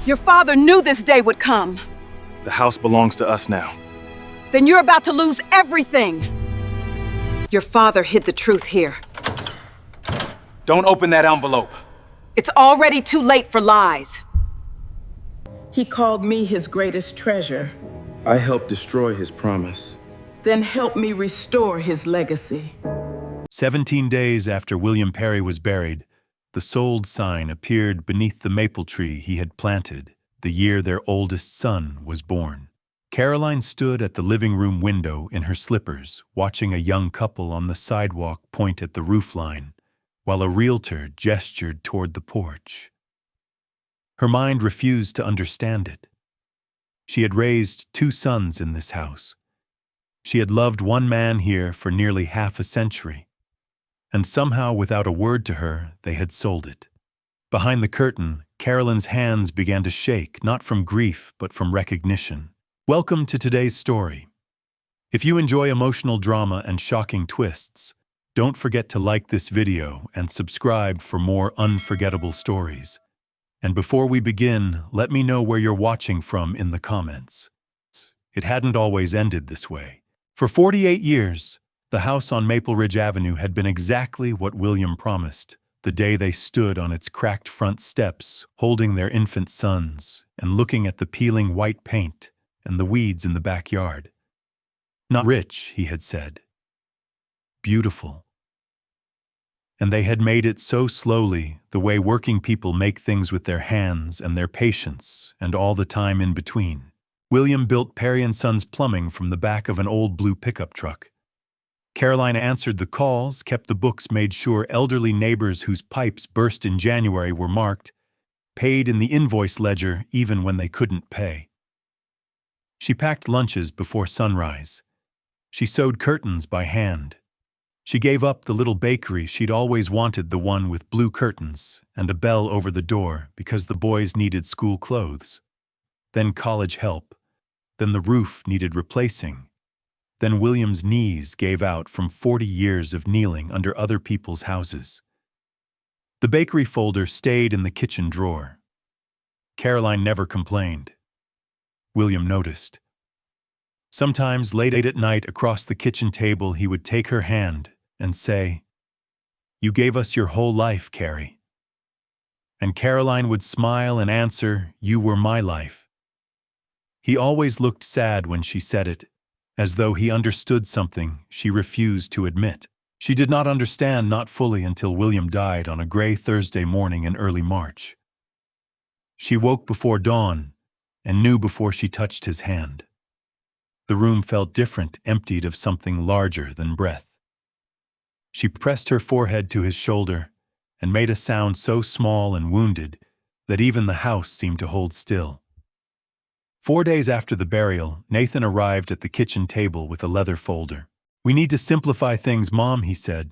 Your father knew this day would come. The house belongs to us now. Then you're about to lose everything. Your father hid the truth here. Don't open that envelope. It's already too late for lies. He called me his greatest treasure. I helped destroy his promise. Then help me restore his legacy. 17 days after William Perry was buried, the sold sign appeared beneath the maple tree he had planted the year their oldest son was born. Caroline stood at the living room window in her slippers, watching a young couple on the sidewalk point at the roofline, while a realtor gestured toward the porch. Her mind refused to understand it. She had raised 2 sons in this house. She had loved one man here for nearly half a century, and somehow, without a word to her, they had sold it. Behind the curtain, Caroline's hands began to shake, not from grief, but from recognition. Welcome to today's story. If you enjoy emotional drama and shocking twists, don't forget to like this video and subscribe for more unforgettable stories. And before we begin, let me know where you're watching from in the comments. It hadn't always ended this way. For 48 years, the house on Maple Ridge Avenue had been exactly what William promised, the day they stood on its cracked front steps, holding their infant sons and looking at the peeling white paint and the weeds in the backyard. Not rich, he had said. Beautiful. And they had made it so slowly, the way working people make things with their hands and their patience and all the time in between. William built Perry & Sons Plumbing from the back of an old blue pickup truck. Caroline answered the calls, kept the books, made sure elderly neighbors whose pipes burst in January were marked, paid in the invoice ledger even when they couldn't pay. She packed lunches before sunrise. She sewed curtains by hand. She gave up the little bakery she'd always wanted, the one with blue curtains and a bell over the door, because the boys needed school clothes. Then college help. Then the roof needed replacing. Then William's knees gave out from 40 years of kneeling under other people's houses. The bakery folder stayed in the kitchen drawer. Caroline never complained. William noticed. Sometimes late at night across the kitchen table he would take her hand and say, "You gave us your whole life, Carrie." And Caroline would smile and answer, "You were my life." He always looked sad when she said it, as though he understood something she refused to admit. She did not understand, not fully, until William died on a gray Thursday morning in early March. She woke before dawn and knew before she touched his hand. The room felt different, emptied of something larger than breath. She pressed her forehead to his shoulder and made a sound so small and wounded that even the house seemed to hold still. 4 days after the burial, Nathan arrived at the kitchen table with a leather folder. "We need to simplify things, Mom," he said.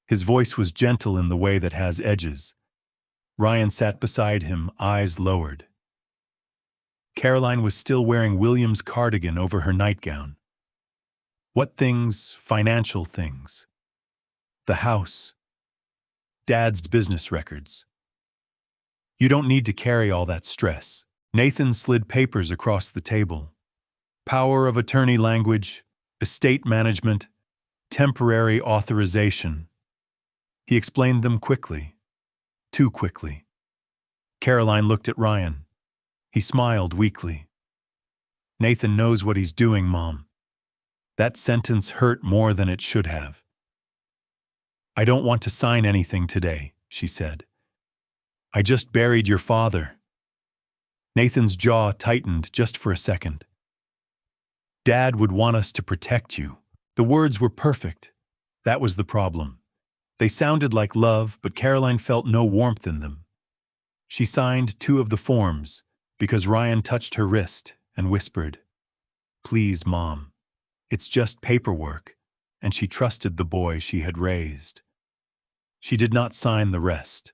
His voice was gentle in the way that has edges. Ryan sat beside him, eyes lowered. Caroline was still wearing William's cardigan over her nightgown. What things? Financial things. The house. Dad's business records. You don't need to carry all that stress. Nathan slid papers across the table. Power of attorney language, estate management, temporary authorization. He explained them quickly. Too quickly. Caroline looked at Ryan. He smiled weakly. "Nathan knows what he's doing, Mom." That sentence hurt more than it should have. "I don't want to sign anything today," she said. "I just buried your father." Nathan's jaw tightened just for a second. "Dad would want us to protect you." The words were perfect. That was the problem. They sounded like love, but Caroline felt no warmth in them. She signed 2 of the forms because Ryan touched her wrist and whispered, "Please, Mom. It's just paperwork," and she trusted the boy she had raised. She did not sign the rest.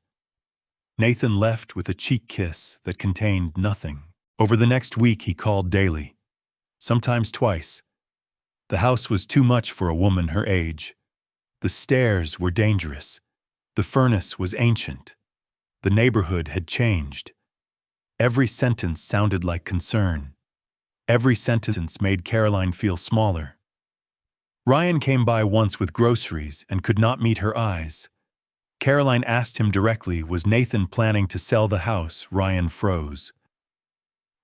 Nathan left with a cheek kiss that contained nothing. Over the next week he called daily, sometimes twice. The house was too much for a woman her age. The stairs were dangerous. The furnace was ancient. The neighborhood had changed. Every sentence sounded like concern. Every sentence made Caroline feel smaller. Ryan came by once with groceries and could not meet her eyes. Caroline asked him directly, was Nathan planning to sell the house? Ryan froze.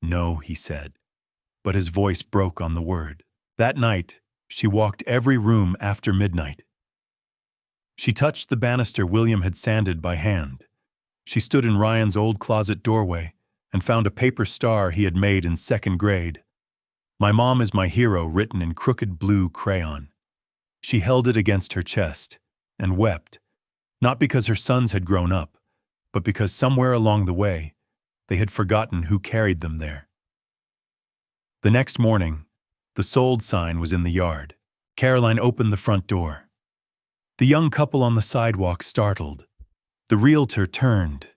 No, he said, but his voice broke on the word. That night, she walked every room after midnight. She touched the banister William had sanded by hand. She stood in Ryan's old closet doorway and found a paper star he had made in second grade. "My mom is my hero," written in crooked blue crayon. She held it against her chest and wept, not because her sons had grown up, but because somewhere along the way, they had forgotten who carried them there. The next morning, the sold sign was in the yard. Caroline opened the front door. The young couple on the sidewalk startled. The realtor turned.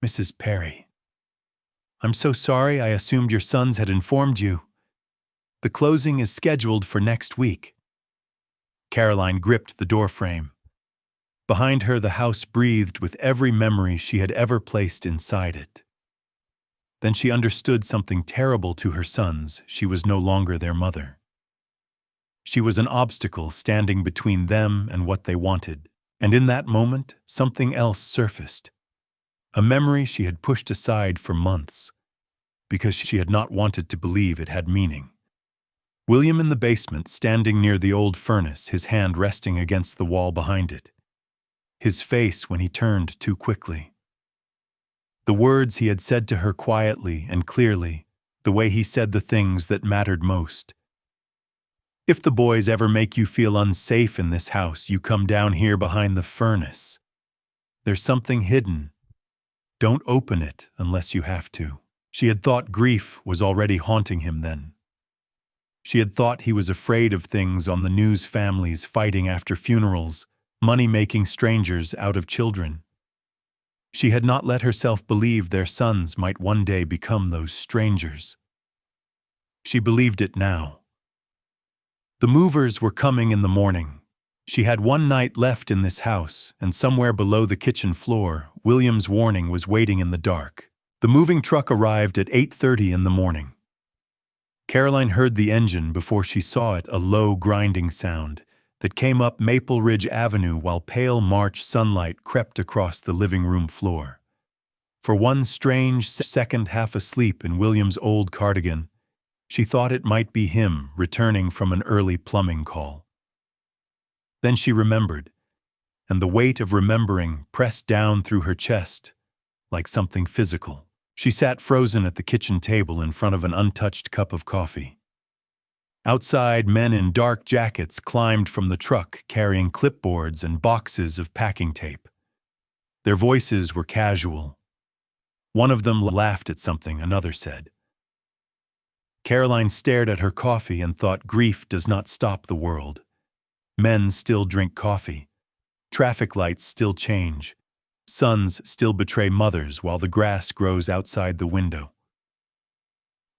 "Mrs. Perry, I'm so sorry, I assumed your sons had informed you. The closing is scheduled for next week." Caroline gripped the doorframe. Behind her, the house breathed with every memory she had ever placed inside it. Then she understood something terrible to her sons. She was no longer their mother. She was an obstacle standing between them and what they wanted. And in that moment, something else surfaced. A memory she had pushed aside for months, because she had not wanted to believe it had meaning. William in the basement, standing near the old furnace, his hand resting against the wall behind it. His face when he turned too quickly. The words he had said to her quietly and clearly, the way he said the things that mattered most. "If the boys ever make you feel unsafe in this house, you come down here behind the furnace. There's something hidden. Don't open it unless you have to." She had thought grief was already haunting him then. She had thought he was afraid of things on the news, families fighting after funerals, money-making strangers out of children. She had not let herself believe their sons might one day become those strangers. She believed it now. The movers were coming in the morning. She had one night left in this house, and somewhere below the kitchen floor, William's warning was waiting in the dark. The moving truck arrived at 8:30 in the morning. Caroline heard the engine before she saw it, a low grinding sound that came up Maple Ridge Avenue while pale March sunlight crept across the living room floor. For one strange second, half asleep in William's old cardigan, she thought it might be him returning from an early plumbing call. Then she remembered, and the weight of remembering pressed down through her chest like something physical. She sat frozen at the kitchen table in front of an untouched cup of coffee. Outside, men in dark jackets climbed from the truck carrying clipboards and boxes of packing tape. Their voices were casual. One of them laughed at something another said. Caroline stared at her coffee and thought, grief does not stop the world. Men still drink coffee. Traffic lights still change. Sons still betray mothers while the grass grows outside the window.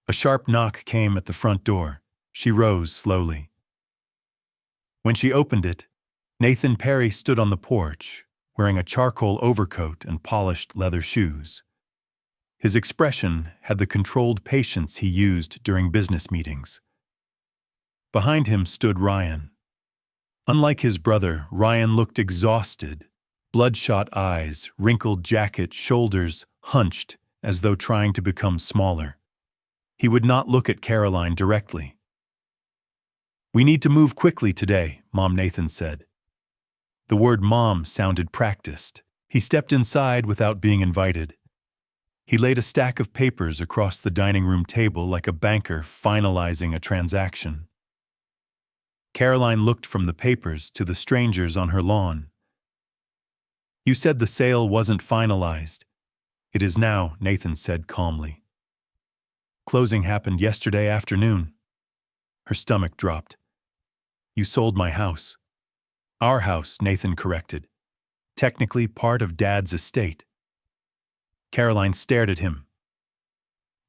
A sharp knock came at the front door. She rose slowly. When she opened it, Nathan Perry stood on the porch, wearing a charcoal overcoat and polished leather shoes. His expression had the controlled patience he used during business meetings. Behind him stood Ryan. Unlike his brother, Ryan looked exhausted, bloodshot eyes, wrinkled jacket, shoulders hunched as though trying to become smaller. He would not look at Caroline directly. "We need to move quickly today," Mom Nathan said. The word mom sounded practiced. He stepped inside without being invited. He laid a stack of papers across the dining room table like a banker finalizing a transaction. Caroline looked from the papers to the strangers on her lawn. "You said the sale wasn't finalized. It is now," Nathan said calmly. "Closing happened yesterday afternoon." Her stomach dropped. "You sold my house." "Our house," Nathan corrected. "Technically part of Dad's estate." Caroline stared at him.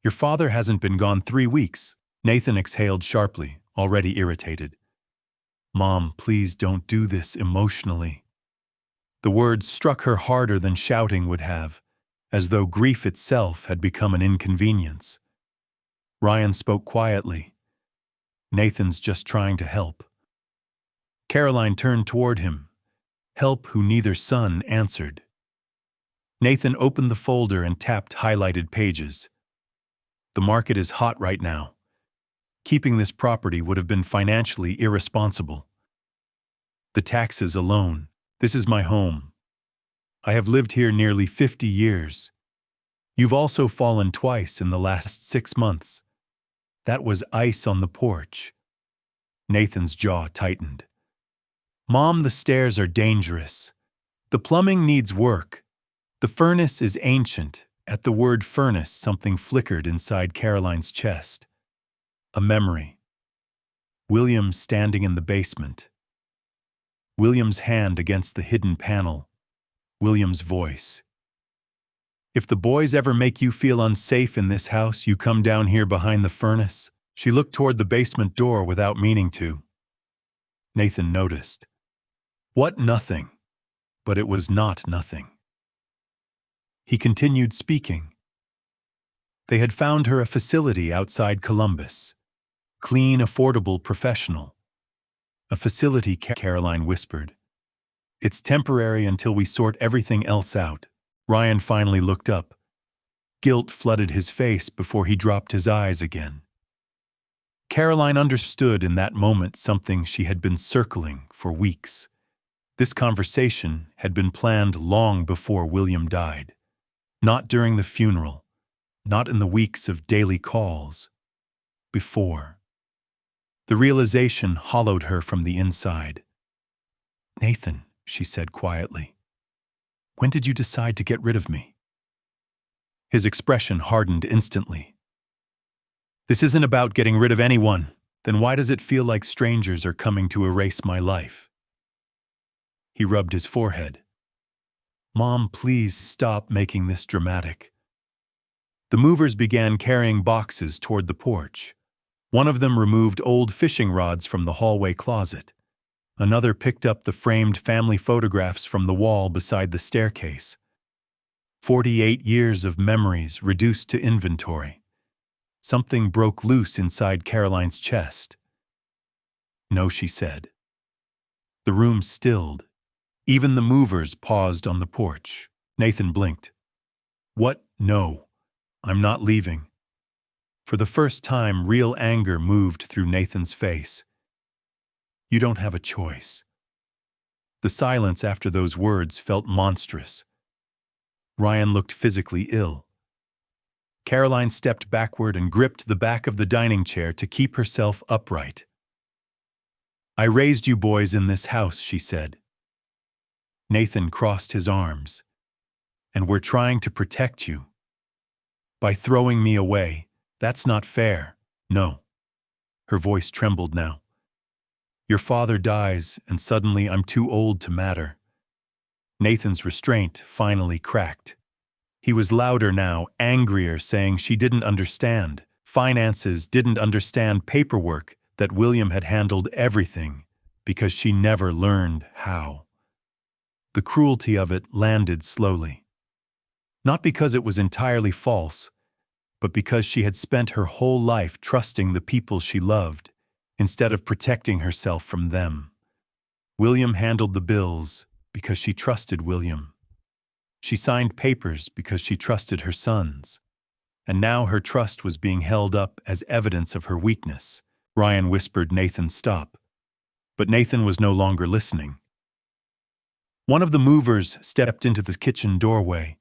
"Your father hasn't been gone 3 weeks." Nathan exhaled sharply, already irritated. "Mom, please don't do this emotionally." The words struck her harder than shouting would have. as though grief itself had become an inconvenience. Ryan spoke quietly. "Nathan's just trying to help." Caroline turned toward him, help who neither son answered. Nathan opened the folder and tapped highlighted pages. "The market is hot right now. Keeping this property would have been financially irresponsible. The taxes alone. This is my home. I have lived here nearly 50 years. You've also fallen twice in the last 6 months. That was ice on the porch." Nathan's jaw tightened. "Mom, the stairs are dangerous. The plumbing needs work. The furnace is ancient." At the word furnace, something flickered inside Caroline's chest. A memory. William standing in the basement. William's hand against the hidden panel. William's voice. "If the boys ever make you feel unsafe in this house, you come down here behind the furnace." She looked toward the basement door without meaning to. Nathan noticed. What nothing? But it was not nothing. He continued speaking. They had found her a facility outside Columbus. Clean, affordable, professional. "A facility," Caroline whispered. "It's temporary until we sort everything else out." Ryan finally looked up. Guilt flooded his face before he dropped his eyes again. Caroline understood in that moment something she had been circling for weeks. This conversation had been planned long before William died. Not during the funeral, not in the weeks of daily calls. Before. The realization hollowed her from the inside. "Nathan," she said quietly, "when did you decide to get rid of me?" His expression hardened instantly. "This isn't about getting rid of anyone. Then why does it feel like strangers are coming to erase my life?" He rubbed his forehead. "Mom, please stop making this dramatic." The movers began carrying boxes toward the porch. One of them removed old fishing rods from the hallway closet. Another picked up the framed family photographs from the wall beside the staircase. 48 years of memories reduced to inventory. Something broke loose inside Caroline's chest. "No," she said. The room stilled. Even the movers paused on the porch. Nathan blinked. "What? No. I'm not leaving." For the first time, real anger moved through Nathan's face. "You don't have a choice." The silence after those words felt monstrous. Ryan looked physically ill. Caroline stepped backward and gripped the back of the dining chair to keep herself upright. "I raised you boys in this house," she said. Nathan crossed his arms. "And we're trying to protect you. By throwing me away, that's not fair. No." Her voice trembled now. "Your father dies, and suddenly I'm too old to matter." Nathan's restraint finally cracked. He was louder now, angrier, saying she didn't understand. Finances, didn't understand paperwork, that William had handled everything, because she never learned how. The cruelty of it landed slowly. Not because it was entirely false, but because she had spent her whole life trusting the people she loved, instead of protecting herself from them. William handled the bills because she trusted William. She signed papers because she trusted her sons. And now her trust was being held up as evidence of her weakness. Ryan whispered Nathan stop. But Nathan was no longer listening. One of the movers stepped into the kitchen doorway.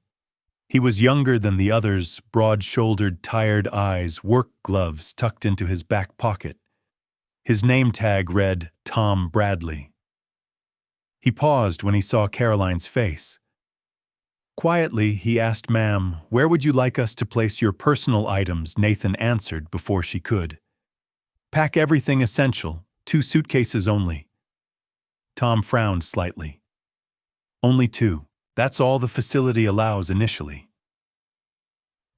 He was younger than the others, broad-shouldered, tired eyes, work gloves tucked into his back pocket. His name tag read Tom Bradley. He paused when he saw Caroline's face. Quietly, he asked, "Ma'am, where would you like us to place your personal items?" Nathan answered before she could. "Pack everything essential, 2 suitcases only." Tom frowned slightly. "Only 2. That's all the facility allows initially."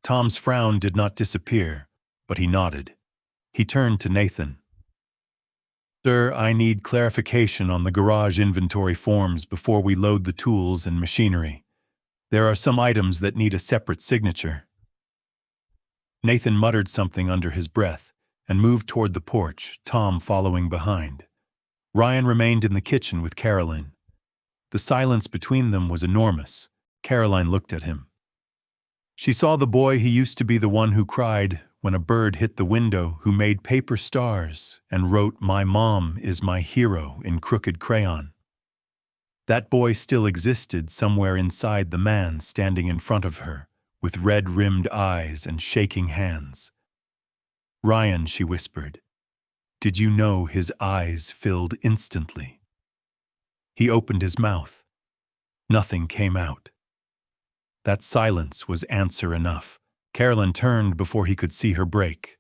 Tom's frown did not disappear, but he nodded. He turned to Nathan. "Sir, I need clarification on the garage inventory forms before we load the tools and machinery. There are some items that need a separate signature. Nathan muttered something under his breath and moved toward the porch, Tom following behind. Ryan remained in the kitchen with Caroline. The silence between them was enormous. Caroline looked at him. She saw the boy who used to be the one who cried when a bird hit the window, who made paper stars and wrote "My mom is my hero" in crooked crayon. That boy still existed somewhere inside the man standing in front of her, with red-rimmed eyes and shaking hands. "Ryan," she whispered. "Did you know?" His eyes filled instantly. He opened his mouth. Nothing came out. That silence was answer enough. Caroline turned before he could see her break.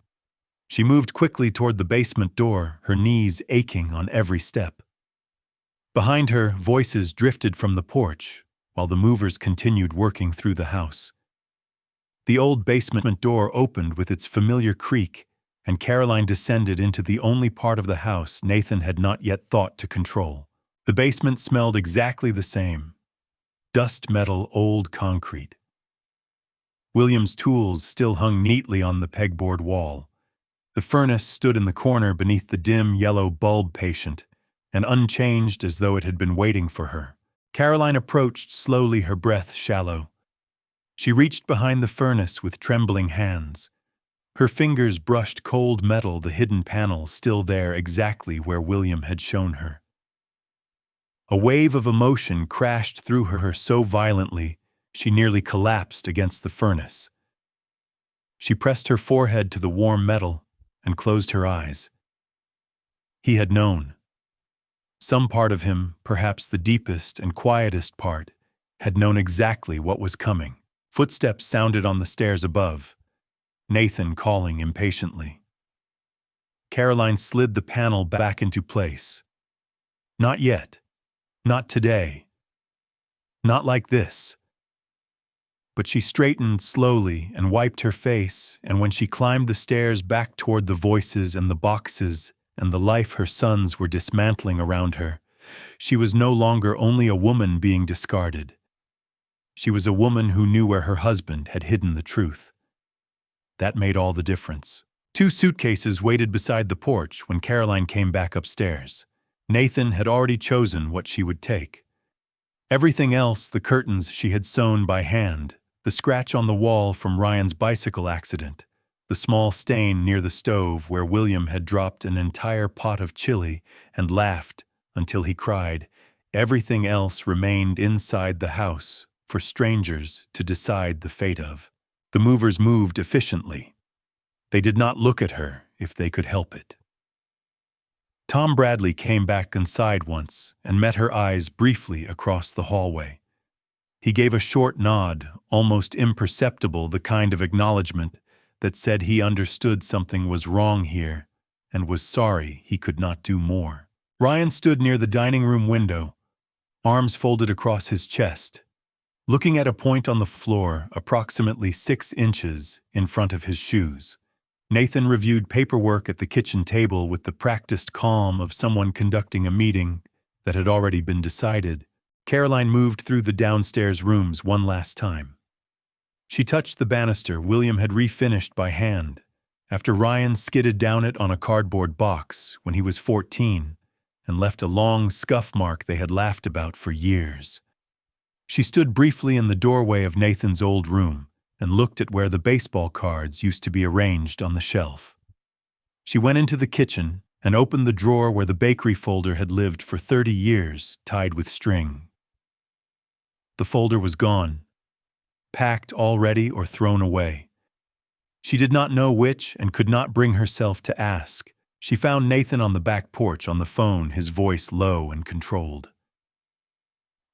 She moved quickly toward the basement door, her knees aching on every step. Behind her, voices drifted from the porch, while the movers continued working through the house. The old basement door opened with its familiar creak, and Caroline descended into the only part of the house Nathan had not yet thought to control. The basement smelled exactly the same. Dust metal, old concrete. William's tools still hung neatly on the pegboard wall. The furnace stood in the corner beneath the dim yellow bulb patient, and unchanged as though it had been waiting for her. Caroline approached slowly, her breath shallow. She reached behind the furnace with trembling hands. Her fingers brushed cold metal, the hidden panel still there exactly where William had shown her. A wave of emotion crashed through her so violently she nearly collapsed against the furnace. She pressed her forehead to the warm metal and closed her eyes. He had known. Some part of him, perhaps the deepest and quietest part, had known exactly what was coming. Footsteps sounded on the stairs above, Nathan calling impatiently. Caroline slid the panel back into place. Not yet. Not today. Not like this. But she straightened slowly and wiped her face, and when she climbed the stairs back toward the voices and the boxes and the life her sons were dismantling around her, she was no longer only a woman being discarded. She was a woman who knew where her husband had hidden the truth. That made all the difference. 2 suitcases waited beside the porch when Caroline came back upstairs. Nathan had already chosen what she would take. Everything else, the curtains she had sewn by hand, the scratch on the wall from Ryan's bicycle accident, the small stain near the stove where William had dropped an entire pot of chili and laughed until he cried, everything else remained inside the house for strangers to decide the fate of. The movers moved efficiently. They did not look at her if they could help it. Tom Bradley came back inside once and met her eyes briefly across the hallway. He gave a short nod, almost imperceptible, the kind of acknowledgement that said he understood something was wrong here and was sorry he could not do more. Ryan stood near the dining room window, arms folded across his chest, looking at a point on the floor approximately 6 inches in front of his shoes. Nathan reviewed paperwork at the kitchen table with the practiced calm of someone conducting a meeting that had already been decided. Caroline moved through the downstairs rooms one last time. She touched the banister William had refinished by hand after Ryan skidded down it on a cardboard box when he was 14 and left a long scuff mark they had laughed about for years. She stood briefly in the doorway of Nathan's old room and looked at where the baseball cards used to be arranged on the shelf. She went into the kitchen and opened the drawer where the bakery folder had lived for 30 years, tied with string. The folder was gone, packed already or thrown away. She did not know which and could not bring herself to ask. She found Nathan on the back porch on the phone, his voice low and controlled.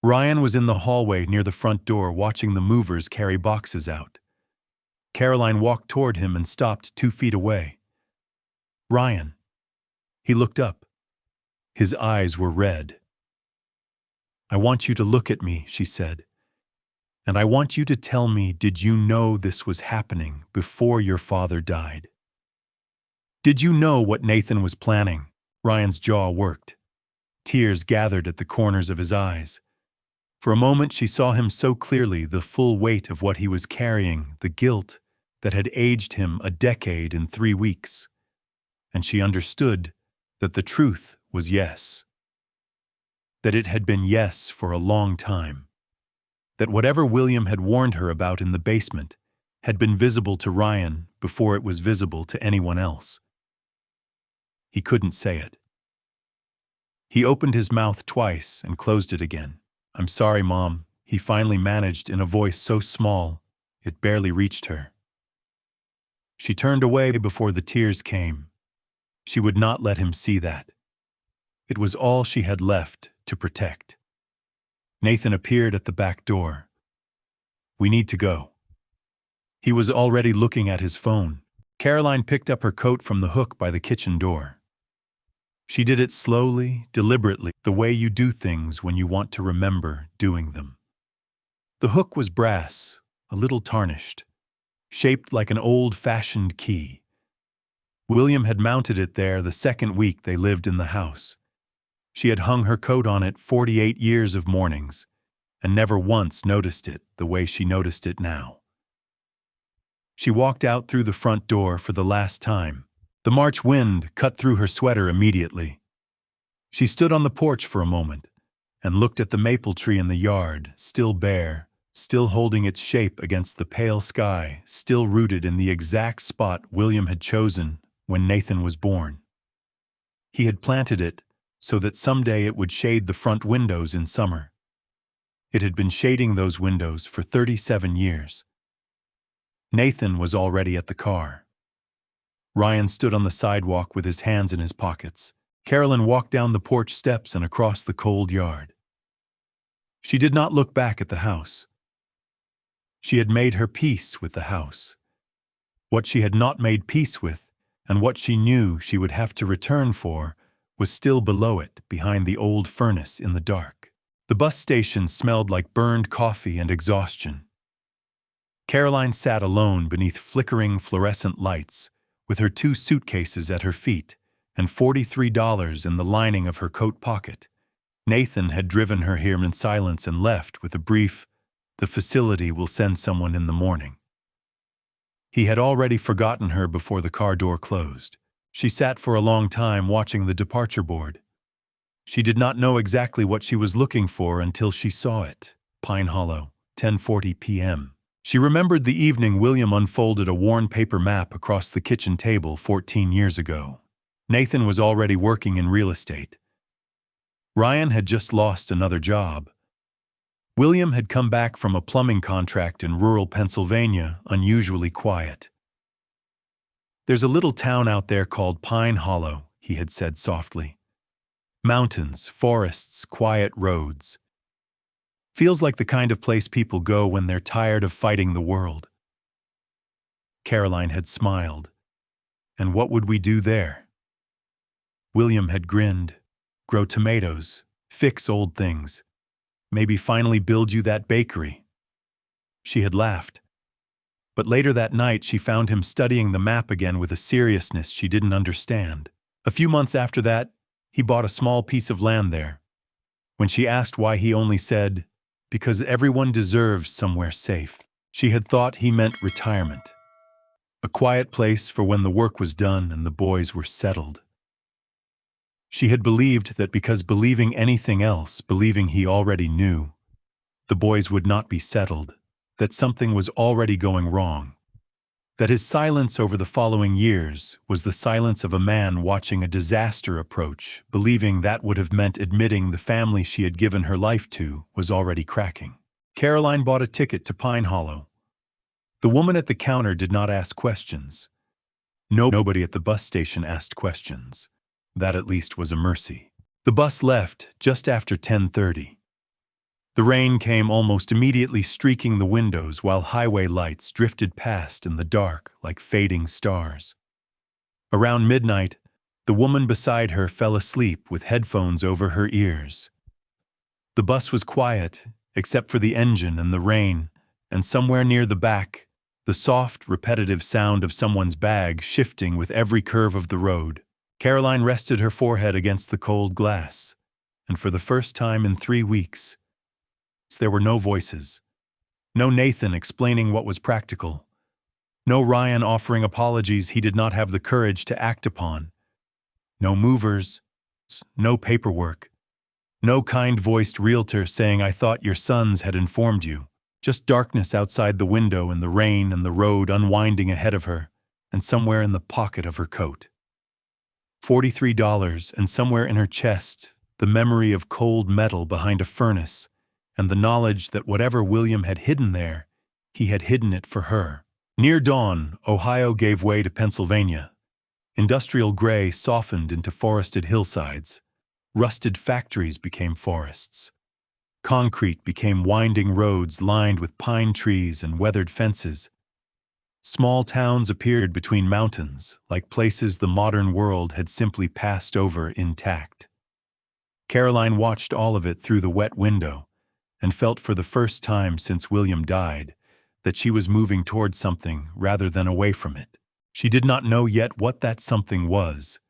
Ryan was in the hallway near the front door watching the movers carry boxes out. Caroline walked toward him and stopped 2 feet away. "Ryan." He looked up. His eyes were red. "I want you to look at me," she said. "And I want you to tell me, did you know this was happening before your father died? Did you know what Nathan was planning?" Ryan's jaw worked. Tears gathered at the corners of his eyes. For a moment she saw him so clearly, the full weight of what he was carrying, the guilt that had aged him a decade in 3 weeks. And she understood that the truth was yes. That it had been yes for a long time. That whatever William had warned her about in the basement had been visible to Ryan before it was visible to anyone else. He couldn't say it. He opened his mouth twice and closed it again. "I'm sorry, Mom," he finally managed in a voice so small it barely reached her. She turned away before the tears came. She would not let him see that. It was all she had left to protect. Nathan appeared at the back door. "We need to go." He was already looking at his phone. Caroline picked up her coat from the hook by the kitchen door. She did it slowly, deliberately, the way you do things when you want to remember doing them. The hook was brass, a little tarnished, shaped like an old-fashioned key. William had mounted it there the second week they lived in the house. She had hung her coat on it 48 years of mornings, and never once noticed it the way she noticed it now. She walked out through the front door for the last time. The March wind cut through her sweater immediately. She stood on the porch for a moment and looked at the maple tree in the yard, still bare, still holding its shape against the pale sky, still rooted in the exact spot William had chosen when Nathan was born. He had planted it so that someday it would shade the front windows in summer. It had been shading those windows for 37 years. Nathan was already at the car. Ryan stood on the sidewalk with his hands in his pockets. Carolyn walked down the porch steps and across the cold yard. She did not look back at the house. She had made her peace with the house. What she had not made peace with, and what she knew she would have to return for, was still below it, behind the old furnace in the dark. The bus station smelled like burned coffee and exhaustion. Caroline sat alone beneath flickering fluorescent lights, with her 2 suitcases at her feet and $43 in the lining of her coat pocket. Nathan had driven her here in silence and left with a brief, "The facility will send someone in the morning." He had already forgotten her before the car door closed. She sat for a long time watching the departure board. She did not know exactly what she was looking for until she saw it. Pine Hollow, 10:40 p.m. She remembered the evening William unfolded a worn paper map across the kitchen table 14 years ago. Nathan was already working in real estate. Ryan had just lost another job. William had come back from a plumbing contract in rural Pennsylvania, unusually quiet. "There's a little town out there called Pine Hollow," he had said softly. "Mountains, forests, quiet roads. Feels like the kind of place people go when they're tired of fighting the world." Caroline had smiled. "And what would we do there?" William had grinned. "Grow tomatoes, fix old things, maybe finally build you that bakery." She had laughed. But later that night she found him studying the map again with a seriousness she didn't understand. A few months after that, he bought a small piece of land there. When she asked why, he only said, "Because everyone deserves somewhere safe." She had thought he meant retirement. A quiet place for when the work was done and the boys were settled. She had believed that because believing anything else, believing he already knew, the boys would not be settled, that something was already going wrong. That his silence over the following years was the silence of a man watching a disaster approach, believing that would have meant admitting the family she had given her life to was already cracking. Caroline bought a ticket to Pine Hollow. The woman at the counter did not ask questions. Nobody at the bus station asked questions. That at least was a mercy. The bus left just after 10:30. The rain came almost immediately, streaking the windows while highway lights drifted past in the dark like fading stars. Around midnight, the woman beside her fell asleep with headphones over her ears. The bus was quiet, except for the engine and the rain, and somewhere near the back, the soft, repetitive sound of someone's bag shifting with every curve of the road. Caroline rested her forehead against the cold glass, and for the first time in 3 weeks, There were no voices. No Nathan explaining what was practical. No Ryan offering apologies he did not have the courage to act upon. No movers. No paperwork. No kind-voiced realtor saying, "I thought your sons had informed you." Just darkness outside the window and the rain and the road unwinding ahead of her, and somewhere in the pocket of her coat. $43, and somewhere in her chest, the memory of cold metal behind a furnace, and the knowledge that whatever William had hidden there, he had hidden it for her. Near dawn, Ohio gave way to Pennsylvania. Industrial gray softened into forested hillsides. Rusted factories became forests. Concrete became winding roads lined with pine trees and weathered fences. Small towns appeared between mountains, like places the modern world had simply passed over intact. Caroline watched all of it through the wet window and felt for the first time since William died that she was moving toward something rather than away from it. She did not know yet what that something was,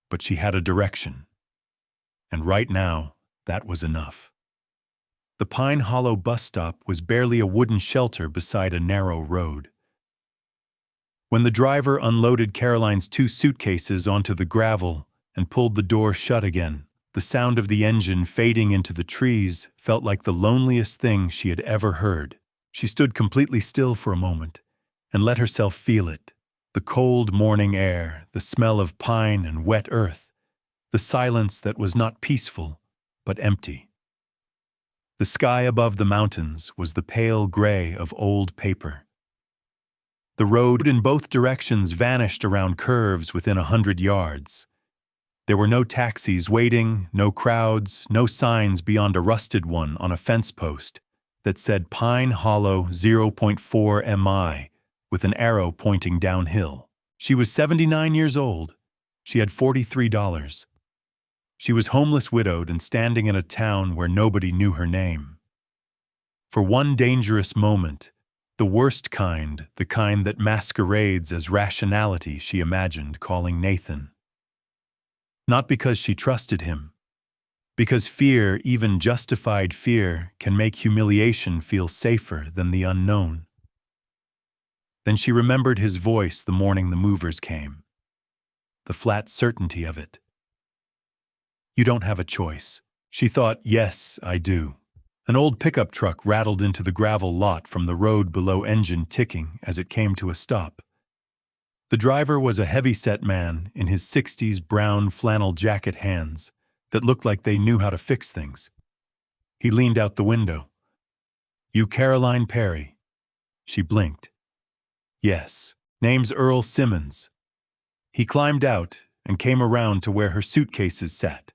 but she had a direction. And right now, that was enough. The Pine Hollow bus stop was barely a wooden shelter beside a narrow road. When the driver unloaded Caroline's 2 suitcases onto the gravel and pulled the door shut again, the sound of the engine fading into the trees felt like the loneliest thing she had ever heard. She stood completely still for a moment and let herself feel it. The cold morning air, the smell of pine and wet earth, the silence that was not peaceful, but empty. The sky above the mountains was the pale gray of old paper. The road in both directions vanished around curves within 100 yards. There were no taxis waiting, no crowds, no signs beyond a rusted one on a fence post that said Pine Hollow 0.4 mi with an arrow pointing downhill. She was 79 years old. She had $43. She was homeless, widowed, and standing in a town where nobody knew her name. For one dangerous moment, the worst kind, the kind that masquerades as rationality, she imagined calling Nathan. Not because she trusted him, because fear, even justified fear, can make humiliation feel safer than the unknown. Then she remembered his voice the morning the movers came. The flat certainty of it. "You don't have a choice." She thought, "Yes, I do." An old pickup truck rattled into the gravel lot from the road below, engine ticking as it came to a stop. The driver was a heavy-set man in his 60s brown flannel jacket hands that looked like they knew how to fix things. He leaned out the window. "You Caroline Perry?" She blinked. "Yes. Name's Earl Simmons." He climbed out and came around to where her suitcases sat.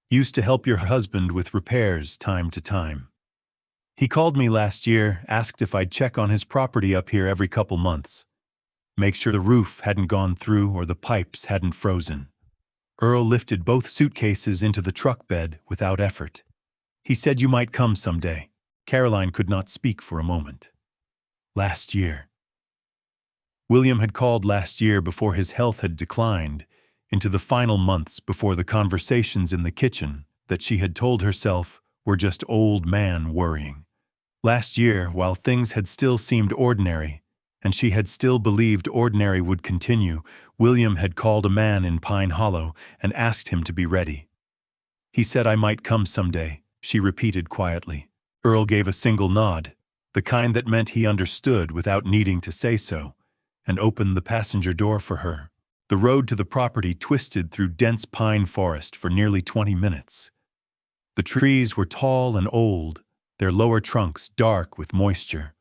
"Used to help your husband with repairs time to time. He called me last year, asked if I'd check on his property up here every couple months. Make sure the roof hadn't gone through or the pipes hadn't frozen." Earl lifted both suitcases into the truck bed without effort. "He said you might come someday." Caroline could not speak for a moment. Last year. William had called last year before his health had declined, into the final months before the conversations in the kitchen that she had told herself were just old man worrying. Last year, while things had still seemed ordinary, and she had still believed ordinary would continue, William had called a man in Pine Hollow and asked him to be ready. "He said I might come someday," she repeated quietly. Earl gave a single nod, the kind that meant he understood without needing to say so, and opened the passenger door for her. The road to the property twisted through dense pine forest for nearly 20 minutes. The trees were tall and old, their lower trunks dark with moisture.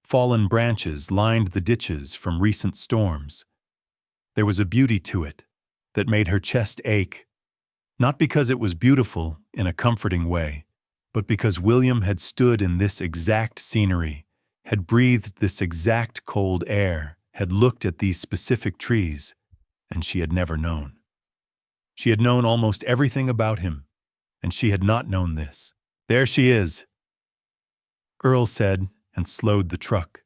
Fallen branches lined the ditches from recent storms. There was a beauty to it that made her chest ache, not because it was beautiful in a comforting way, but because William had stood in this exact scenery, had breathed this exact cold air, had looked at these specific trees, and she had never known. She had known almost everything about him, and she had not known this. "There she is," Earl said, and slowed the truck.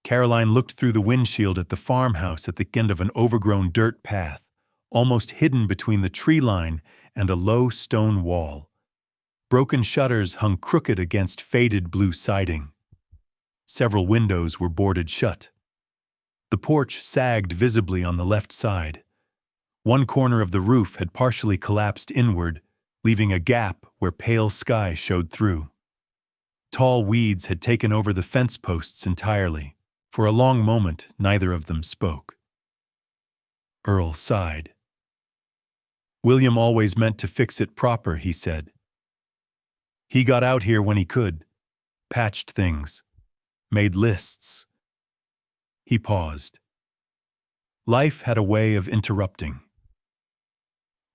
Caroline looked through the windshield at the farmhouse at the end of an overgrown dirt path, almost hidden between the tree line and a low stone wall. Broken shutters hung crooked against faded blue siding. Several windows were boarded shut. The porch sagged visibly on the left side. One corner of the roof had partially collapsed inward, leaving a gap where pale sky showed through. Tall weeds had taken over the fence posts entirely. For a long moment, neither of them spoke. Earl sighed. William always meant to fix it proper, he said. He got out here when he could, patched things, made lists. He paused. Life had a way of interrupting.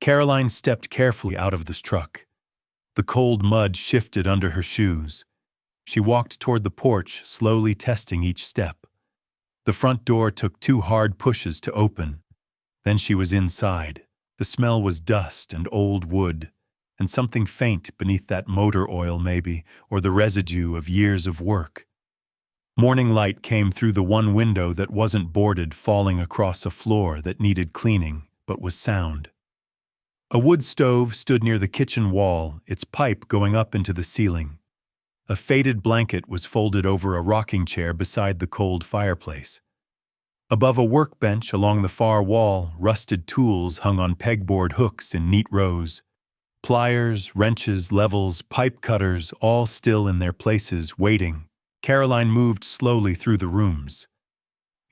Caroline stepped carefully out of the truck. The cold mud shifted under her shoes. She walked toward the porch, slowly testing each step. The front door took 2 hard pushes to open. Then she was inside. The smell was dust and old wood, and something faint beneath that motor oil maybe, or the residue of years of work. Morning light came through the one window that wasn't boarded, falling across a floor that needed cleaning, but was sound. A wood stove stood near the kitchen wall, its pipe going up into the ceiling. A faded blanket was folded over a rocking chair beside the cold fireplace. Above a workbench along the far wall, rusted tools hung on pegboard hooks in neat rows. Pliers, wrenches, levels, pipe cutters, all still in their places, waiting. Caroline moved slowly through the rooms.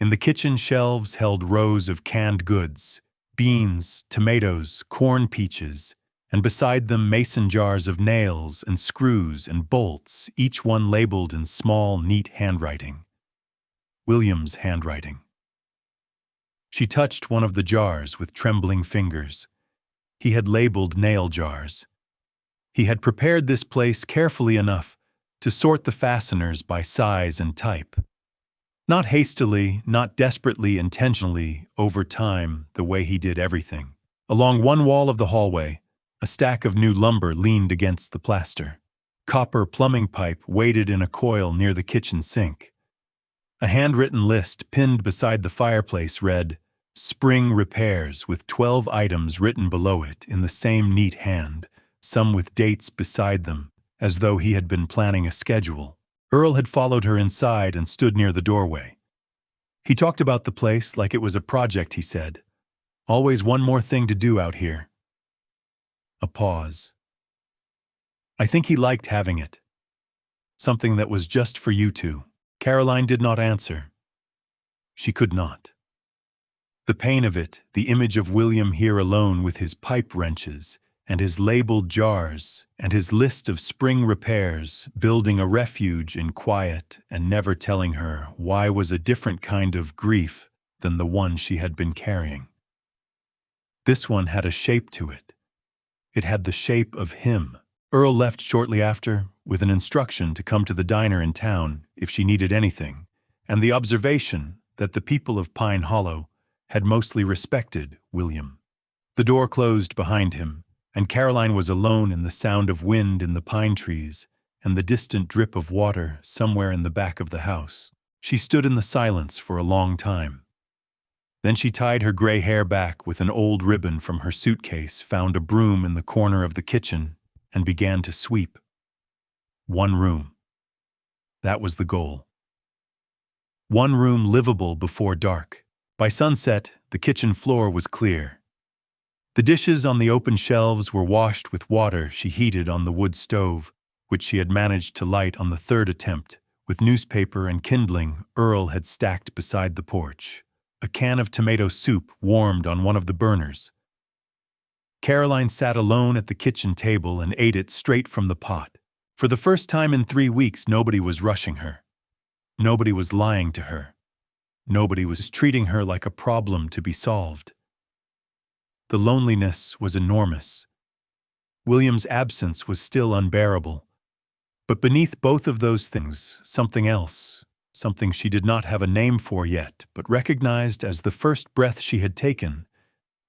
In the kitchen, shelves held rows of canned goods, beans, tomatoes, corn peaches, and beside them mason jars of nails and screws and bolts, each one labeled in small, neat handwriting. William's handwriting. She touched one of the jars with trembling fingers. He had labeled nail jars. He had prepared this place carefully enough to sort the fasteners by size and type. Not hastily, not desperately, intentionally, over time, the way he did everything. Along one wall of the hallway, a stack of new lumber leaned against the plaster. Copper plumbing pipe waited in a coil near the kitchen sink. A handwritten list pinned beside the fireplace read, "Spring repairs," with 12 items written below it in the same neat hand, some with dates beside them, as though he had been planning a schedule. Earl had followed her inside and stood near the doorway. He talked about the place like it was a project, he said. Always one more thing to do out here. A pause. I think he liked having it. Something that was just for you two. Caroline did not answer. She could not. The pain of it, the image of William here alone with his pipe wrenches, and his labeled jars, and his list of spring repairs, building a refuge in quiet and never telling her why, was a different kind of grief than the one she had been carrying. This one had a shape to it. It had the shape of him. Earl left shortly after, with an instruction to come to the diner in town if she needed anything, and the observation that the people of Pine Hollow had mostly respected William. The door closed behind him, and Caroline was alone in the sound of wind in the pine trees and the distant drip of water somewhere in the back of the house. She stood in the silence for a long time. Then she tied her gray hair back with an old ribbon from her suitcase, found a broom in the corner of the kitchen, and began to sweep. One room. That was the goal. One room livable before dark. By sunset, the kitchen floor was clear. The dishes on the open shelves were washed with water she heated on the wood stove, which she had managed to light on the 3rd attempt, with newspaper and kindling Earl had stacked beside the porch. A can of tomato soup warmed on one of the burners. Caroline sat alone at the kitchen table and ate it straight from the pot. For the first time in 3 weeks, nobody was rushing her. Nobody was lying to her. Nobody was treating her like a problem to be solved. The loneliness was enormous. William's absence was still unbearable. But beneath both of those things, something else, something she did not have a name for yet, but recognized as the first breath she had taken,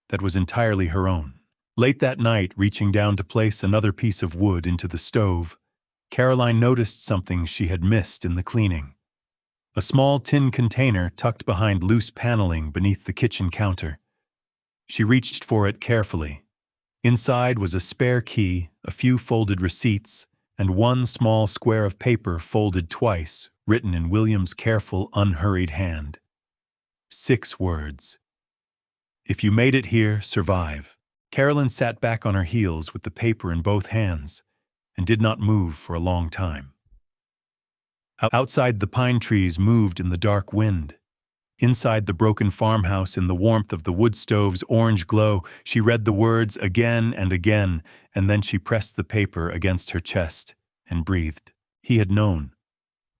that was entirely her own. Late that night, reaching down to place another piece of wood into the stove, Caroline noticed something she had missed in the cleaning. A small tin container tucked behind loose paneling beneath the kitchen counter. She reached for it carefully. Inside was a spare key, a few folded receipts, and one small square of paper folded twice, written in William's careful, unhurried hand. 6 words. If you made it here, survive. Carolyn sat back on her heels with the paper in both hands and did not move for a long time. Outside, the pine trees moved in the dark wind. Inside the broken farmhouse, in the warmth of the wood stove's orange glow, she read the words again and again, and then she pressed the paper against her chest and breathed. He had known.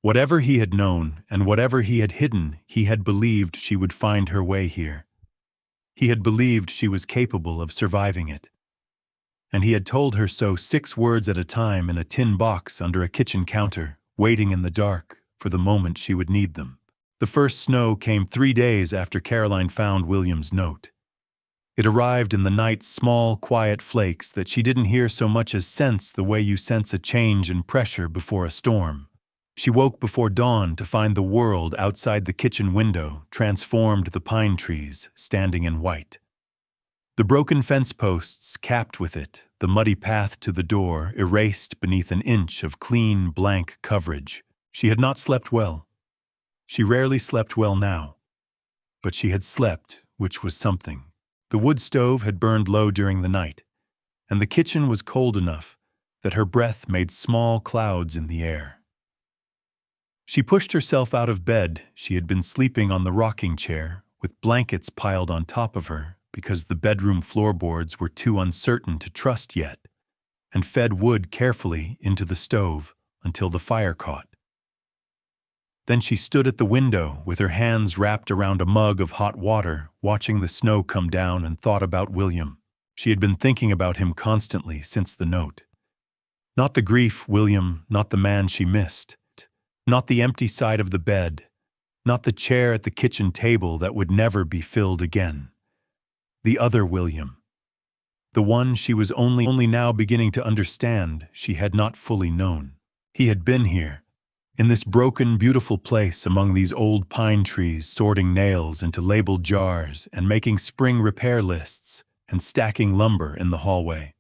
Whatever he had known and whatever he had hidden, he had believed she would find her way here. He had believed she was capable of surviving it. And he had told her so 6 words at a time in a tin box under a kitchen counter, waiting in the dark for the moment she would need them. The first snow came 3 days after Caroline found William's note. It arrived in the night's small, quiet flakes that she didn't hear so much as sense, the way you sense a change in pressure before a storm. She woke before dawn to find the world outside the kitchen window transformed, the pine trees standing in white. The broken fence posts capped with it, the muddy path to the door erased beneath an inch of clean, blank coverage. She had not slept well. She rarely slept well now. But she had slept, which was something. The wood stove had burned low during the night, and the kitchen was cold enough that her breath made small clouds in the air. She pushed herself out of bed. She had been sleeping on the rocking chair, with blankets piled on top of her because the bedroom floorboards were too uncertain to trust yet, and fed wood carefully into the stove until the fire caught. Then she stood at the window with her hands wrapped around a mug of hot water, watching the snow come down, and thought about William. She had been thinking about him constantly since the note. Not the grief William, not the man she missed, not the empty side of the bed, not the chair at the kitchen table that would never be filled again. The other William. The one she was only now beginning to understand, she had not fully known. He had been here, in this broken, beautiful place among these old pine trees, sorting nails into labeled jars and making spring repair lists and stacking lumber in the hallway.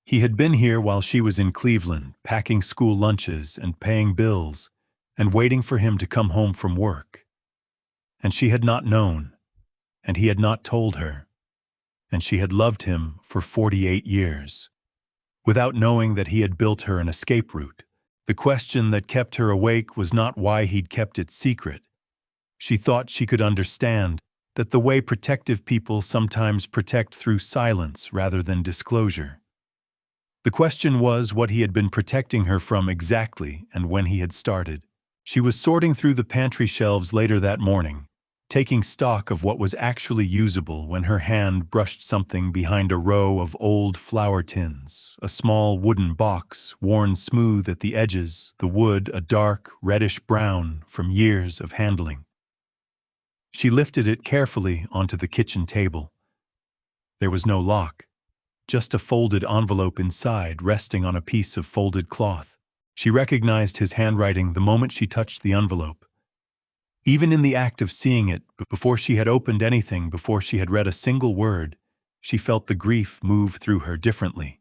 He had been here while she was in Cleveland, packing school lunches and paying bills and waiting for him to come home from work. And she had not known, and he had not told her, and she had loved him for 48 years, without knowing that he had built her an escape route. The question that kept her awake was not why he'd kept it secret. She thought she could understand that the way protective people sometimes protect through silence rather than disclosure. The question was what he had been protecting her from exactly and when he had started. She was sorting through the pantry shelves later that morning, taking stock of what was actually usable, when her hand brushed something behind a row of old flour tins, a small wooden box worn smooth at the edges, the wood a dark, reddish brown from years of handling. She lifted it carefully onto the kitchen table. There was no lock, just a folded envelope inside, resting on a piece of folded cloth. She recognized his handwriting the moment she touched the envelope. Even in the act of seeing it, before she had opened anything, before she had read a single word, she felt the grief move through her differently.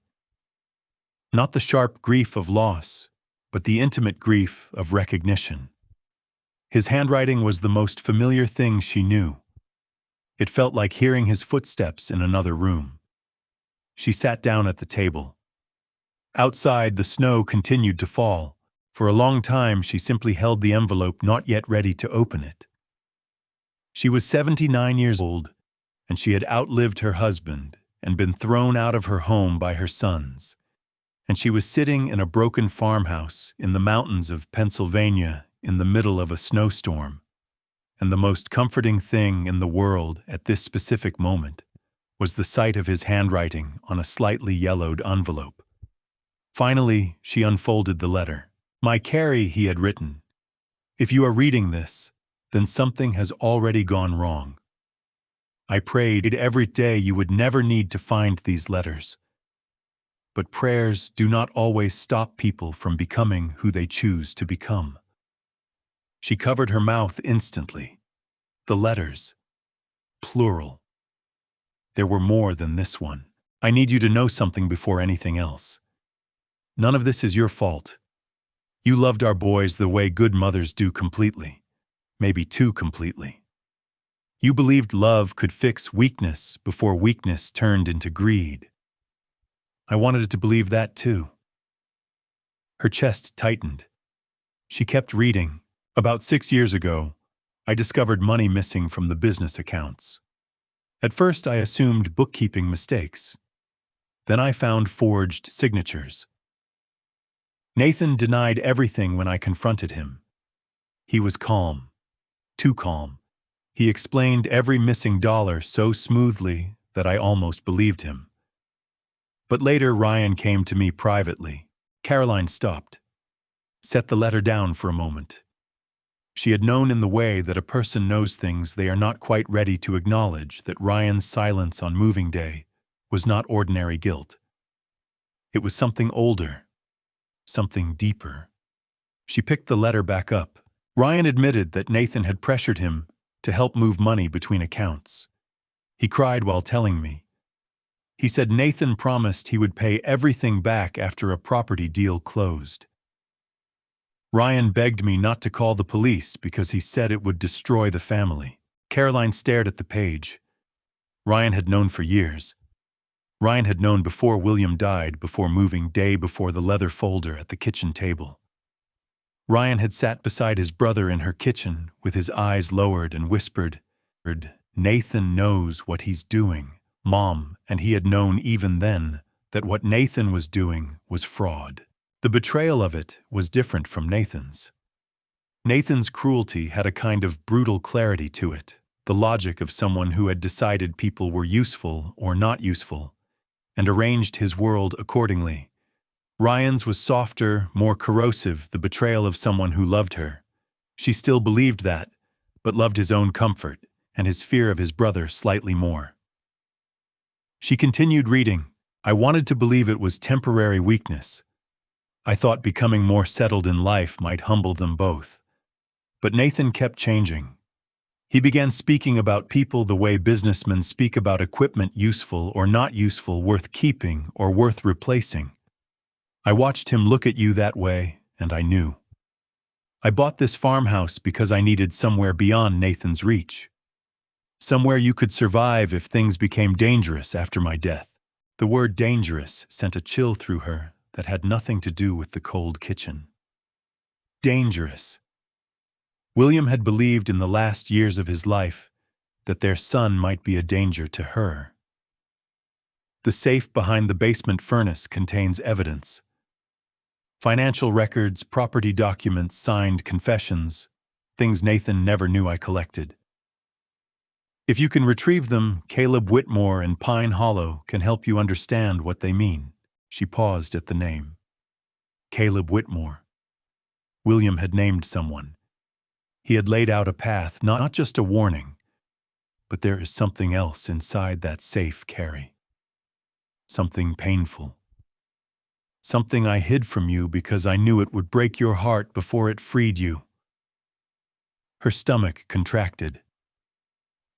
Not the sharp grief of loss, but the intimate grief of recognition. His handwriting was the most familiar thing she knew. It felt like hearing his footsteps in another room. She sat down at the table. Outside, the snow continued to fall. For a long time, she simply held the envelope, not yet ready to open it. She was 79 years old, and she had outlived her husband and been thrown out of her home by her sons. And she was sitting in a broken farmhouse in the mountains of Pennsylvania in the middle of a snowstorm. And the most comforting thing in the world at this specific moment was the sight of his handwriting on a slightly yellowed envelope. Finally, she unfolded the letter. "My Carrie," he had written, "if you are reading this, then something has already gone wrong. I prayed every day you would never need to find these letters. But prayers do not always stop people from becoming who they choose to become." She covered her mouth instantly. The letters. Plural. There were more than this one. I need you to know something before anything else. None of this is your fault. You loved our boys the way good mothers do completely, maybe too completely. You believed love could fix weakness before weakness turned into greed. I wanted to believe that too. Her chest tightened. She kept reading. About 6 years ago, I discovered money missing from the business accounts. At first, I assumed bookkeeping mistakes. Then I found forged signatures. Nathan denied everything when I confronted him. He was calm, too calm. He explained every missing dollar so smoothly that I almost believed him. But later, Ryan came to me privately. Caroline stopped, set the letter down for a moment. She had known in the way that a person knows things they are not quite ready to acknowledge that Ryan's silence on moving day was not ordinary guilt. It was something older, something deeper. She picked the letter back up. Ryan admitted that Nathan had pressured him to help move money between accounts. He cried while telling me. He said Nathan promised he would pay everything back after a property deal closed. Ryan begged me not to call the police because he said it would destroy the family. Caroline stared at the page. Ryan had known for years. Ryan had known before William died, before moving day, before the leather folder at the kitchen table. Ryan had sat beside his brother in her kitchen with his eyes lowered and whispered, "Nathan knows what he's doing, Mom," and he had known even then that what Nathan was doing was fraud. The betrayal of it was different from Nathan's. Nathan's cruelty had a kind of brutal clarity to it, the logic of someone who had decided people were useful or not useful, and arranged his world accordingly. Ryan's was softer, more corrosive, the betrayal of someone who loved her. She still believed that, but loved his own comfort and his fear of his brother slightly more. She continued reading. I wanted to believe it was temporary weakness. I thought becoming more settled in life might humble them both. But Nathan kept changing. He began speaking about people the way businessmen speak about equipment useful or not useful, worth keeping or worth replacing. I watched him look at you that way, and I knew. I bought this farmhouse because I needed somewhere beyond Nathan's reach. Somewhere you could survive if things became dangerous after my death. The word dangerous sent a chill through her that had nothing to do with the cold kitchen. Dangerous. William had believed in the last years of his life that their son might be a danger to her. The safe behind the basement furnace contains evidence. Financial records, property documents, signed confessions, things Nathan never knew I collected. If you can retrieve them, Caleb Whitmore and Pine Hollow can help you understand what they mean. She paused at the name. Caleb Whitmore. William had named someone. He had laid out a path, not just a warning. But there is something else inside that safe, Carrie. Something painful. Something I hid from you because I knew it would break your heart before it freed you. Her stomach contracted.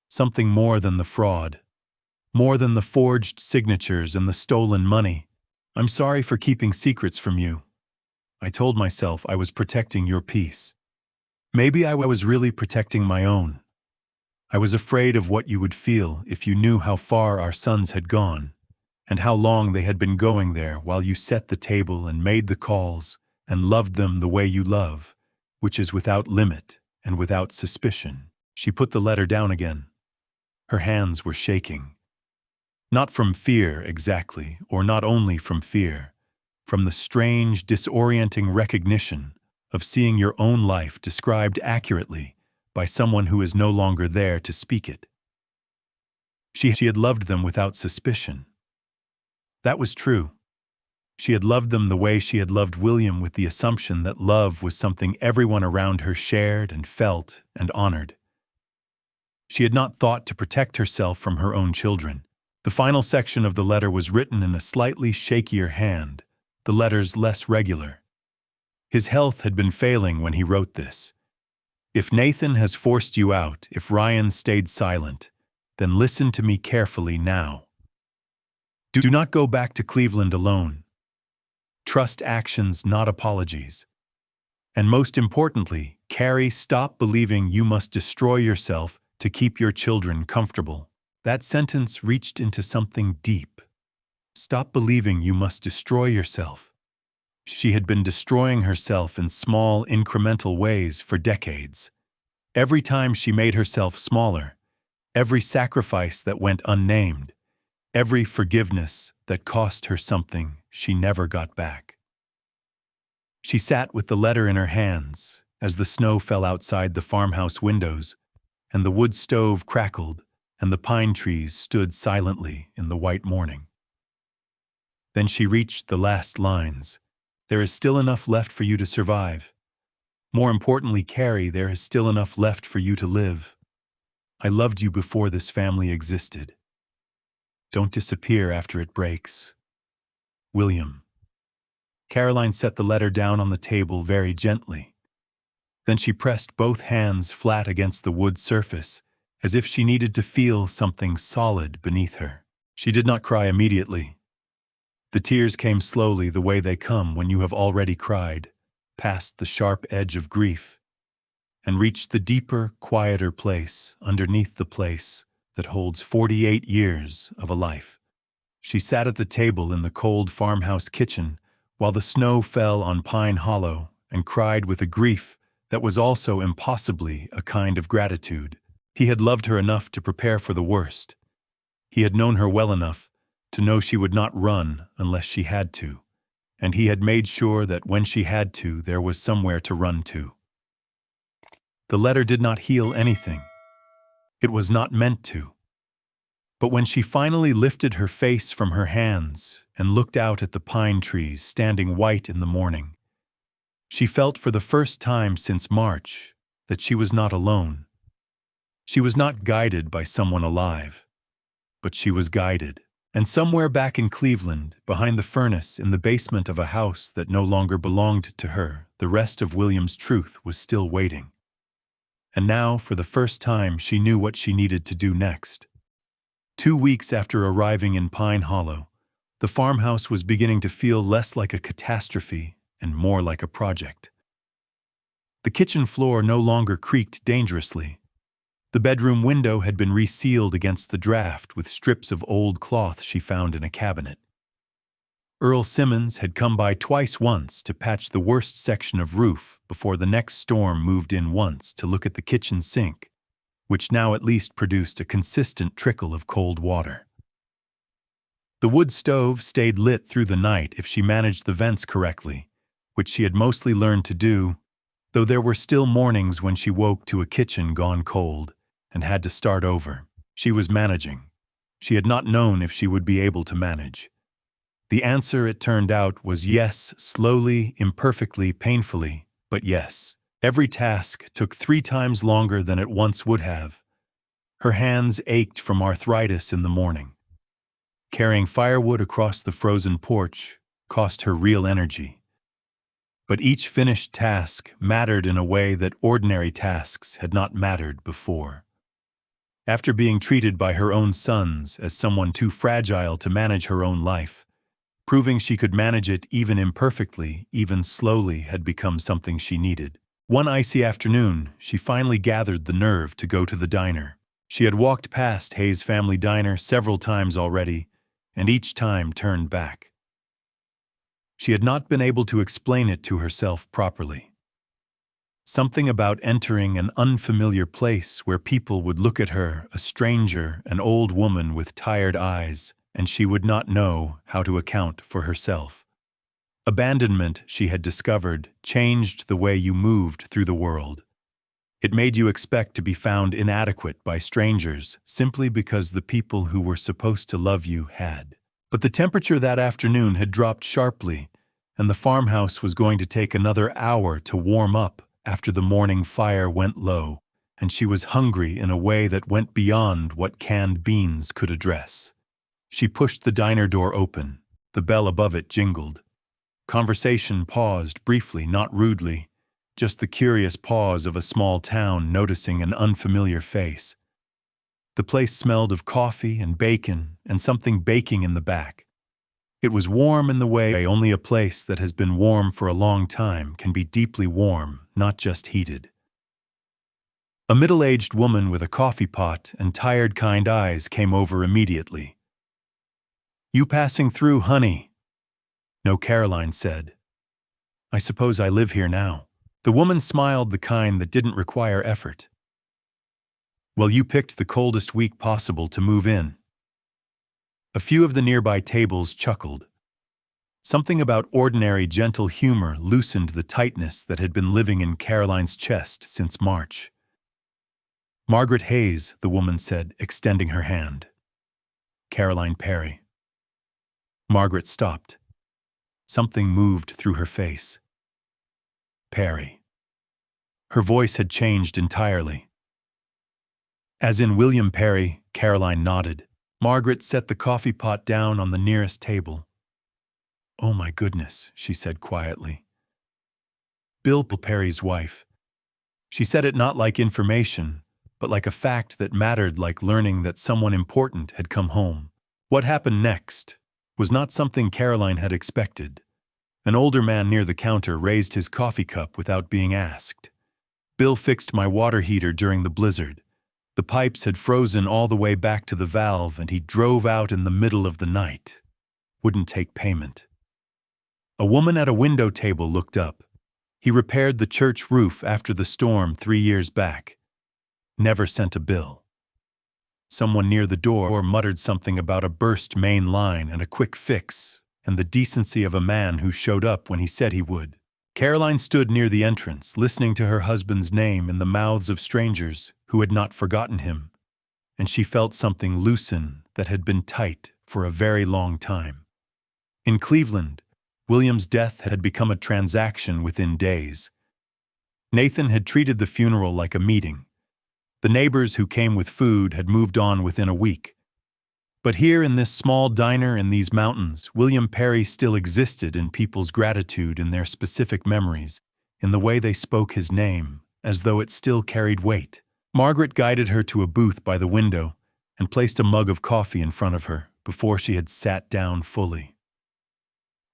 Something more than the fraud. More than the forged signatures and the stolen money. I'm sorry for keeping secrets from you. I told myself I was protecting your peace. Maybe I was really protecting my own. I was afraid of what you would feel if you knew how far our sons had gone, and how long they had been going there while you set the table and made the calls and loved them the way you love, which is without limit and without suspicion. She put the letter down again. Her hands were shaking. Not from fear exactly, or not only from fear, from the strange, disorienting recognition of seeing your own life described accurately by someone who is no longer there to speak it. She had loved them without suspicion. That was true. She had loved them the way she had loved William, with the assumption that love was something everyone around her shared and felt and honored. She had not thought to protect herself from her own children. The final section of the letter was written in a slightly shakier hand, the letters less regular. His health had been failing when he wrote this. If Nathan has forced you out, if Ryan stayed silent, then listen to me carefully now. Do not go back to Cleveland alone. Trust actions, not apologies. And most importantly, Carrie, stop believing you must destroy yourself to keep your children comfortable. That sentence reached into something deep. Stop believing you must destroy yourself. She had been destroying herself in small, incremental ways for decades. Every time she made herself smaller, every sacrifice that went unnamed, every forgiveness that cost her something she never got back. She sat with the letter in her hands as the snow fell outside the farmhouse windows, and the wood stove crackled, and the pine trees stood silently in the white morning. Then she reached the last lines. There is still enough left for you to survive. More importantly, Carrie, there is still enough left for you to live. I loved you before this family existed. Don't disappear after it breaks. William. Caroline set the letter down on the table very gently. Then she pressed both hands flat against the wood surface, as if she needed to feel something solid beneath her. She did not cry immediately. The tears came slowly, the way they come when you have already cried, past the sharp edge of grief, and reached the deeper, quieter place underneath the place that holds 48 years of a life. She sat at the table in the cold farmhouse kitchen while the snow fell on Pine Hollow and cried with a grief that was also impossibly a kind of gratitude. He had loved her enough to prepare for the worst. He had known her well enough to know she would not run unless she had to, and he had made sure that when she had to, there was somewhere to run to. The letter did not heal anything. It was not meant to. But when she finally lifted her face from her hands and looked out at the pine trees standing white in the morning, she felt for the first time since March that she was not alone. She was not guided by someone alive, but she was guided. And somewhere back in Cleveland, behind the furnace in the basement of a house that no longer belonged to her, the rest of William's truth was still waiting. And now, for the first time, she knew what she needed to do next. 2 weeks after arriving in Pine Hollow, the farmhouse was beginning to feel less like a catastrophe and more like a project. The kitchen floor no longer creaked dangerously. The bedroom window had been resealed against the draft with strips of old cloth she found in a cabinet. Earl Simmons had come by twice once to patch the worst section of roof before the next storm moved in once to look at the kitchen sink, which now at least produced a consistent trickle of cold water. The wood stove stayed lit through the night if she managed the vents correctly, which she had mostly learned to do, though there were still mornings when she woke to a kitchen gone cold and had to start over. She was managing. She had not known if she would be able to manage. The answer, it turned out, was yes, slowly, imperfectly, painfully, but yes. Every task took 3 times longer than it once would have. Her hands ached from arthritis in the morning. Carrying firewood across the frozen porch cost her real energy. But each finished task mattered in a way that ordinary tasks had not mattered before. After being treated by her own sons as someone too fragile to manage her own life, proving she could manage it even imperfectly, even slowly, had become something she needed. One icy afternoon, she finally gathered the nerve to go to the diner. She had walked past Hayes Family Diner several times already, and each time turned back. She had not been able to explain it to herself properly. Something about entering an unfamiliar place where people would look at her, a stranger, an old woman with tired eyes, and she would not know how to account for herself. Abandonment, she had discovered, changed the way you moved through the world. It made you expect to be found inadequate by strangers simply because the people who were supposed to love you had. But the temperature that afternoon had dropped sharply, and the farmhouse was going to take another hour to warm up after the morning fire went low, and she was hungry in a way that went beyond what canned beans could address. She pushed the diner door open. The bell above it jingled. Conversation paused briefly, not rudely, just the curious pause of a small town noticing an unfamiliar face. The place smelled of coffee and bacon and something baking in the back. It was warm in the way only a place that has been warm for a long time can be deeply warm, not just heated. A middle-aged woman with a coffee pot and tired kind eyes came over immediately. "You passing through, honey?" "No," Caroline said. "I suppose I live here now." The woman smiled, the kind that didn't require effort. "Well, you picked the coldest week possible to move in." A few of the nearby tables chuckled. Something about ordinary, gentle humor loosened the tightness that had been living in Caroline's chest since March. "Margaret Hayes," the woman said, extending her hand. "Caroline Perry." Margaret stopped. Something moved through her face. "Perry." Her voice had changed entirely. "As in William Perry," Caroline nodded. Margaret set the coffee pot down on the nearest table. "Oh my goodness," she said quietly. "Bill Perry's wife." She said it not like information, but like a fact that mattered, like learning that someone important had come home. What happened next was not something Caroline had expected. An older man near the counter raised his coffee cup without being asked. "Bill fixed my water heater during the blizzard. The pipes had frozen all the way back to the valve, and he drove out in the middle of the night. Wouldn't take payment." A woman at a window table looked up. "He repaired the church roof after the storm 3 years back. Never sent a bill." Someone near the door muttered something about a burst main line and a quick fix, and the decency of a man who showed up when he said he would. Caroline stood near the entrance, listening to her husband's name in the mouths of strangers who had not forgotten him, and she felt something loosen that had been tight for a very long time. In Cleveland, William's death had become a transaction within days. Nathan had treated the funeral like a meeting. The neighbors who came with food had moved on within a week. But here in this small diner in these mountains, William Perry still existed in people's gratitude, in their specific memories, in the way they spoke his name, as though it still carried weight. Margaret guided her to a booth by the window and placed a mug of coffee in front of her before she had sat down fully.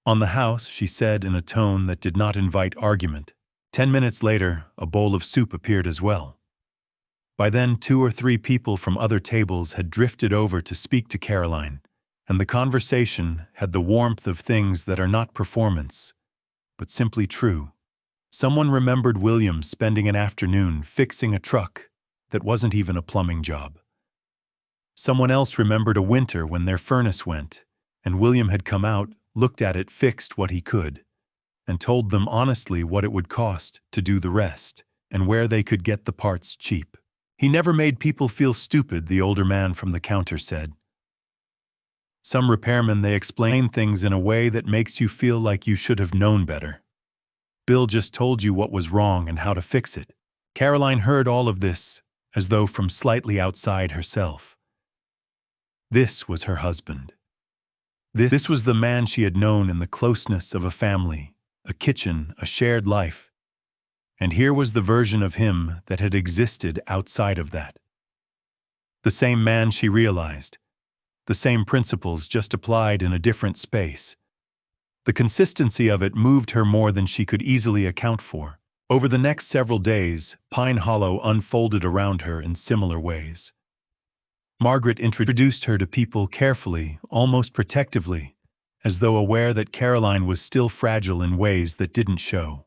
"On the house," she said in a tone that did not invite argument. 10 minutes later, a bowl of soup appeared as well. By then, 2 or 3 people from other tables had drifted over to speak to Caroline, and the conversation had the warmth of things that are not performance, but simply true. Someone remembered William spending an afternoon fixing a truck that wasn't even a plumbing job. Someone else remembered a winter when their furnace went, and William had come out, looked at it, fixed what he could, and told them honestly what it would cost to do the rest, and where they could get the parts cheap. "He never made people feel stupid," the older man from the counter said. "Some repairmen, they explain things in a way that makes you feel like you should have known better. Bill just told you what was wrong and how to fix it." Caroline heard all of this as though from slightly outside herself. This was her husband. This was the man she had known in the closeness of a family, a kitchen, a shared life. And here was the version of him that had existed outside of that. The same man, she realized. The same principles, just applied in a different space. The consistency of it moved her more than she could easily account for. Over the next several days, Pine Hollow unfolded around her in similar ways. Margaret introduced her to people carefully, almost protectively, as though aware that Caroline was still fragile in ways that didn't show.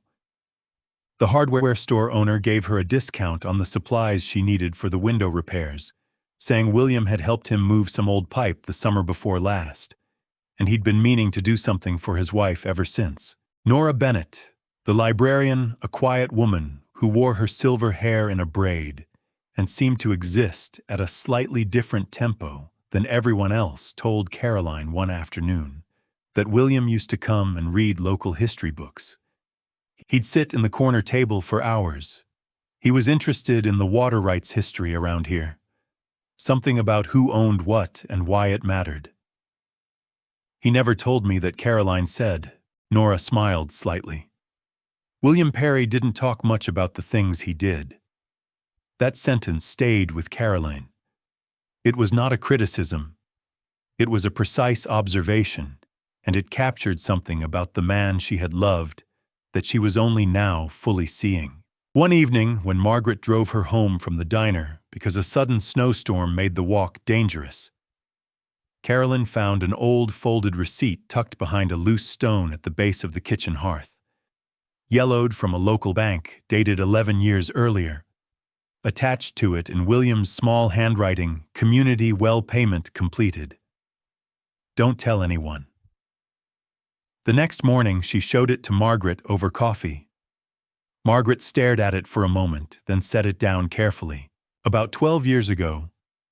The hardware store owner gave her a discount on the supplies she needed for the window repairs, saying William had helped him move some old pipe the summer before last, and he'd been meaning to do something for his wife ever since. Nora Bennett, the librarian, a quiet woman who wore her silver hair in a braid and seemed to exist at a slightly different tempo than everyone else, told Caroline one afternoon that William used to come and read local history books. He'd sit in the corner table for hours. He was interested in the water rights history around here. Something about who owned what and why it mattered. "He never told me that," Caroline said. Nora smiled slightly. William Perry didn't talk much about the things he did. That sentence stayed with Caroline. It was not a criticism. It was a precise observation, and it captured something about the man she had loved that she was only now fully seeing. One evening, when Margaret drove her home from the diner because a sudden snowstorm made the walk dangerous, Carolyn found an old folded receipt tucked behind a loose stone at the base of the kitchen hearth. Yellowed from a local bank, dated 11 years earlier. Attached to it in William's small handwriting, community well payment completed. Don't tell anyone. The next morning, she showed it to Margaret over coffee. Margaret stared at it for a moment, then set it down carefully. About 12 years ago,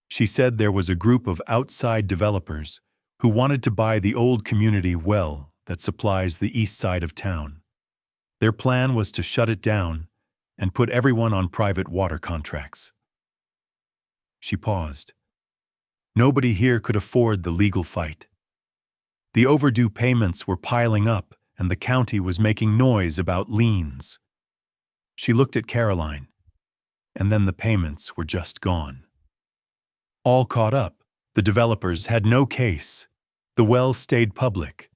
she said there was a group of outside developers who wanted to buy the old community well that supplies the east side of town. Their plan was to shut it down and put everyone on private water contracts. She paused. Nobody here could afford the legal fight. The overdue payments were piling up, and the county was making noise about liens. She looked at Caroline, and then the payments were just gone. All caught up, the developers had no case. The well stayed public.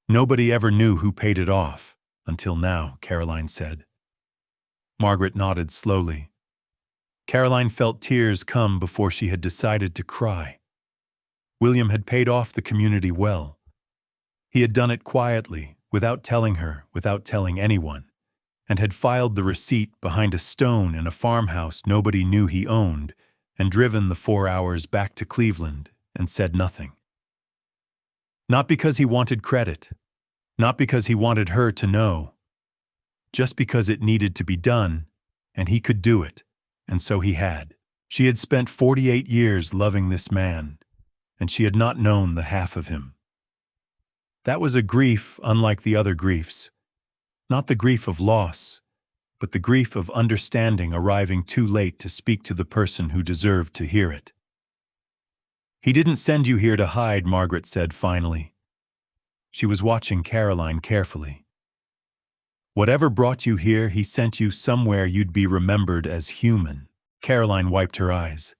Nobody ever knew who paid it off, until now, Caroline said. Margaret nodded slowly. Caroline felt tears come before she had decided to cry. William had paid off the community well. He had done it quietly, without telling her, without telling anyone, and had filed the receipt behind a stone in a farmhouse nobody knew he owned, and driven the 4 hours back to Cleveland and said nothing. Not because he wanted credit, not because he wanted her to know, just because it needed to be done, and he could do it, and so he had. She had spent 48 years loving this man, and she had not known the half of him. That was a grief unlike the other griefs, not the grief of loss, but the grief of understanding arriving too late to speak to the person who deserved to hear it. He didn't send you here to hide, Margaret said finally. She was watching Caroline carefully. Whatever brought you here, he sent you somewhere you'd be remembered as human. Caroline wiped her eyes.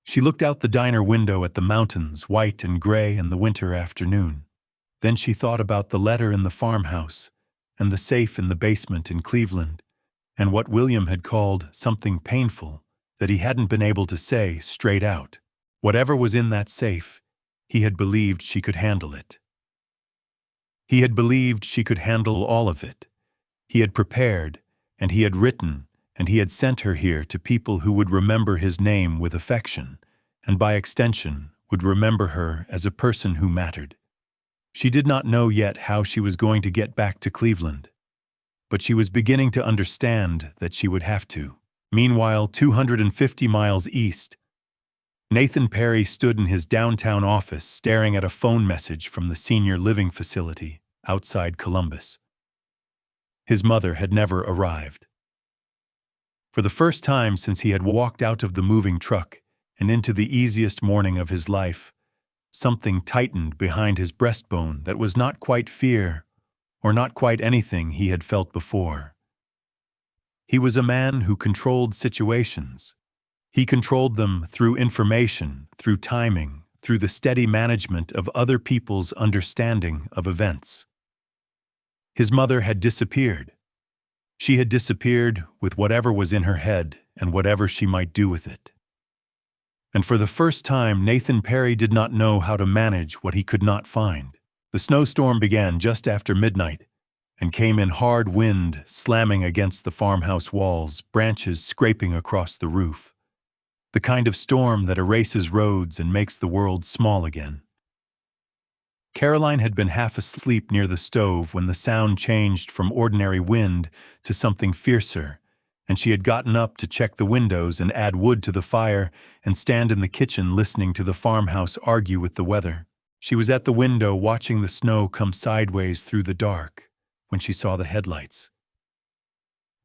She looked out the diner window at the mountains, white and gray in the winter afternoon. Then she thought about the letter in the farmhouse, and the safe in the basement in Cleveland, and what William had called something painful that he hadn't been able to say straight out. Whatever was in that safe, he had believed she could handle it. He had believed she could handle all of it. He had prepared, and he had written, and he had sent her here to people who would remember his name with affection, and by extension would remember her as a person who mattered. She did not know yet how she was going to get back to Cleveland, but she was beginning to understand that she would have to. Meanwhile, 250 miles east, Nathan Perry stood in his downtown office staring at a phone message from the senior living facility outside Columbus. His mother had never arrived. For the first time since he had walked out of the moving truck and into the easiest morning of his life, something tightened behind his breastbone that was not quite fear or not quite anything he had felt before. He was a man who controlled situations. He controlled them through information, through timing, through the steady management of other people's understanding of events. His mother had disappeared. She had disappeared with whatever was in her head and whatever she might do with it. And for the first time, Nathan Perry did not know how to manage what he could not find. The snowstorm began just after midnight and came in hard wind, slamming against the farmhouse walls, branches scraping across the roof. The kind of storm that erases roads and makes the world small again. Caroline had been half asleep near the stove when the sound changed from ordinary wind to something fiercer, and she had gotten up to check the windows and add wood to the fire and stand in the kitchen listening to the farmhouse argue with the weather. She was at the window watching the snow come sideways through the dark when she saw the headlights.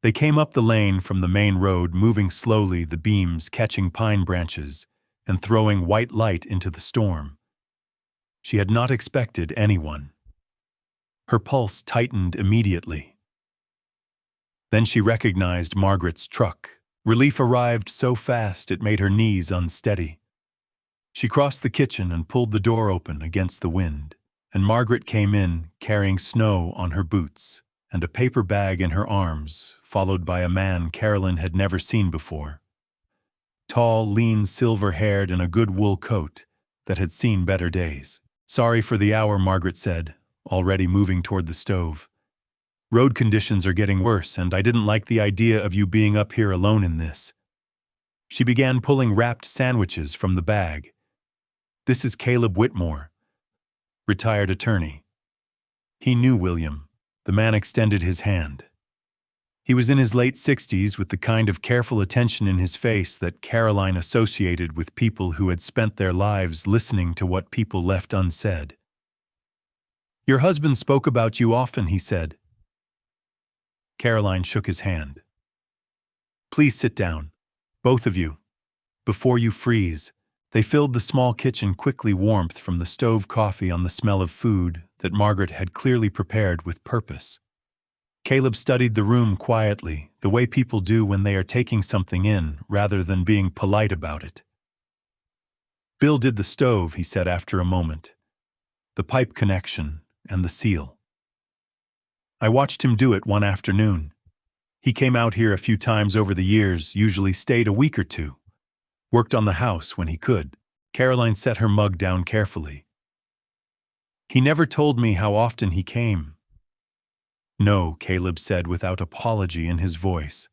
They came up the lane from the main road, moving slowly, the beams catching pine branches and throwing white light into the storm. She had not expected anyone. Her pulse tightened immediately. Then she recognized Margaret's truck. Relief arrived so fast it made her knees unsteady. She crossed the kitchen and pulled the door open against the wind, and Margaret came in carrying snow on her boots and a paper bag in her arms, followed by a man Carolyn had never seen before. Tall, lean, silver-haired, in a good wool coat that had seen better days. "Sorry for the hour," Margaret said, already moving toward the stove. "Road conditions are getting worse, and I didn't like the idea of you being up here alone in this." She began pulling wrapped sandwiches from the bag. "This is Caleb Whitmore, retired attorney." He knew William. The man extended his hand. He was in his late 60s, with the kind of careful attention in his face that Caroline associated with people who had spent their lives listening to what people left unsaid. "Your husband spoke about you often," he said. Caroline shook his hand. "Please sit down, both of you, before you freeze." They filled the small kitchen quickly, warmth from the stove, coffee on the smell of food that Margaret had clearly prepared with purpose. Caleb studied the room quietly, the way people do when they are taking something in, rather than being polite about it. "Bill did the stove," he said after a moment. "The pipe connection and the seal. I watched him do it one afternoon. He came out here a few times over the years, usually stayed a week or two. Worked on the house when he could." Caroline set her mug down carefully. "He never told me how often he came." "No," Caleb said without apology in his voice.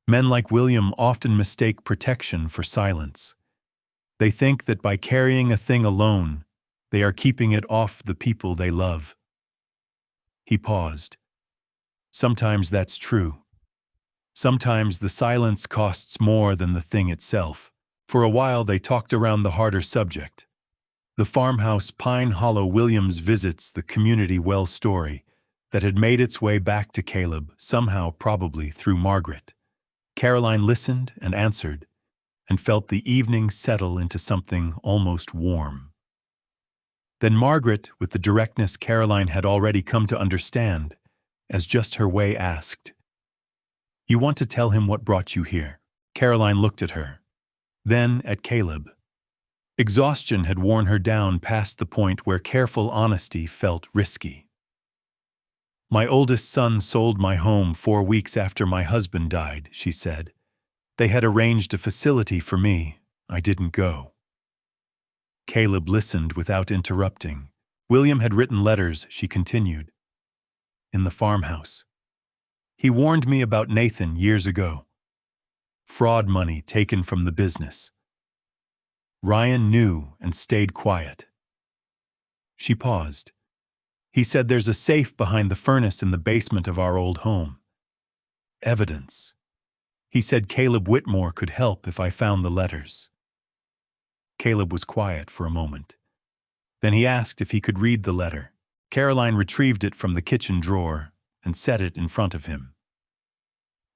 "Men like William often mistake protection for silence. They think that by carrying a thing alone, they are keeping it off the people they love." He paused. "Sometimes that's true. Sometimes the silence costs more than the thing itself." For a while they talked around the harder subject. The farmhouse, Pine Hollow. William's visits, the community well story that had made its way back to Caleb, somehow probably through Margaret. Caroline listened and answered, and felt the evening settle into something almost warm. Then Margaret, with the directness Caroline had already come to understand, as just her way, asked, "You want to tell him what brought you here?" Caroline looked at her, then at Caleb. Exhaustion had worn her down past the point where careful honesty felt risky. "My oldest son sold my home 4 weeks after my husband died," she said. "They had arranged a facility for me. I didn't go." Caleb listened without interrupting. "William had written letters," she continued, "in the farmhouse. He warned me about Nathan years ago. Fraud money taken from the business. Ryan knew and stayed quiet." She paused. "He said there's a safe behind the furnace in the basement of our old home. Evidence. He said Caleb Whitmore could help if I found the letters." Caleb was quiet for a moment. Then he asked if he could read the letter. Caroline retrieved it from the kitchen drawer and set it in front of him.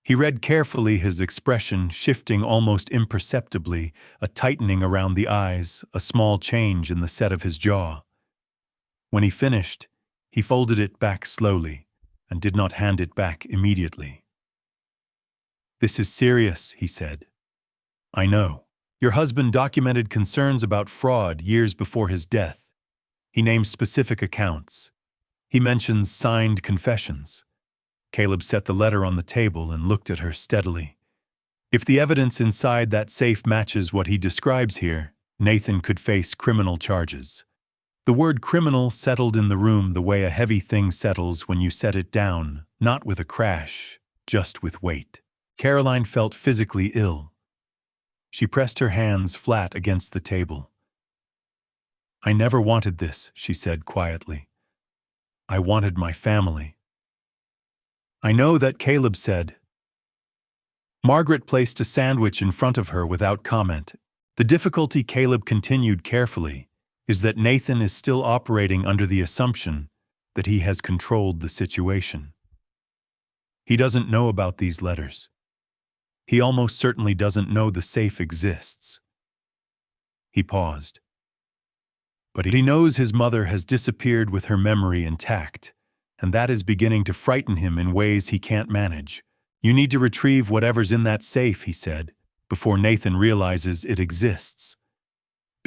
He read carefully, his expression shifting almost imperceptibly, a tightening around the eyes, a small change in the set of his jaw. When he finished, he folded it back slowly and did not hand it back immediately. "This is serious," he said. "I know. Your husband documented concerns about fraud years before his death. He names specific accounts. He mentions signed confessions." Caleb set the letter on the table and looked at her steadily. "If the evidence inside that safe matches what he describes here, Nathan could face criminal charges." The word criminal settled in the room the way a heavy thing settles when you set it down, not with a crash, just with weight. Caroline felt physically ill. She pressed her hands flat against the table. "I never wanted this," she said quietly. "I wanted my family." "I know that," Caleb said. Margaret placed a sandwich in front of her without comment. "The difficulty," Caleb continued carefully, "is that Nathan is still operating under the assumption that he has controlled the situation. He doesn't know about these letters. He almost certainly doesn't know the safe exists." He paused. "But he knows his mother has disappeared with her memory intact, and that is beginning to frighten him in ways he can't manage. You need to retrieve whatever's in that safe," he said, "before Nathan realizes it exists.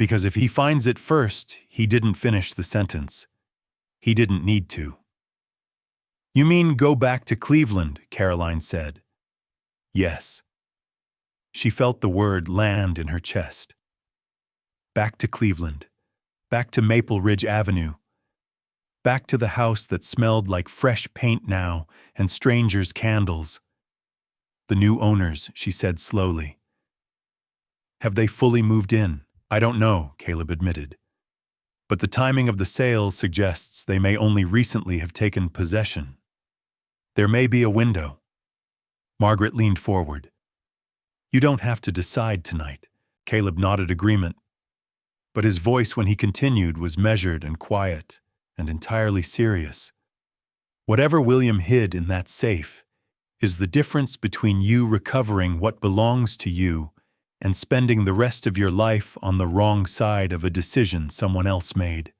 Because if he finds it first, he didn't finish the sentence. He didn't need to. You mean go back to Cleveland, Caroline said. Yes. She felt the word land in her chest. Back to Cleveland. Back to Maple Ridge Avenue. Back to the house that smelled like fresh paint now and strangers' candles. The new owners, she said slowly. Have they fully moved in? I don't know, Caleb admitted. But the timing of the sale suggests they may only recently have taken possession. There may be a window. Margaret leaned forward. You don't have to decide tonight. Caleb nodded agreement. But his voice when he continued was measured and quiet and entirely serious. Whatever William hid in that safe is the difference between you recovering what belongs to you and spending the rest of your life on the wrong side of a decision someone else made.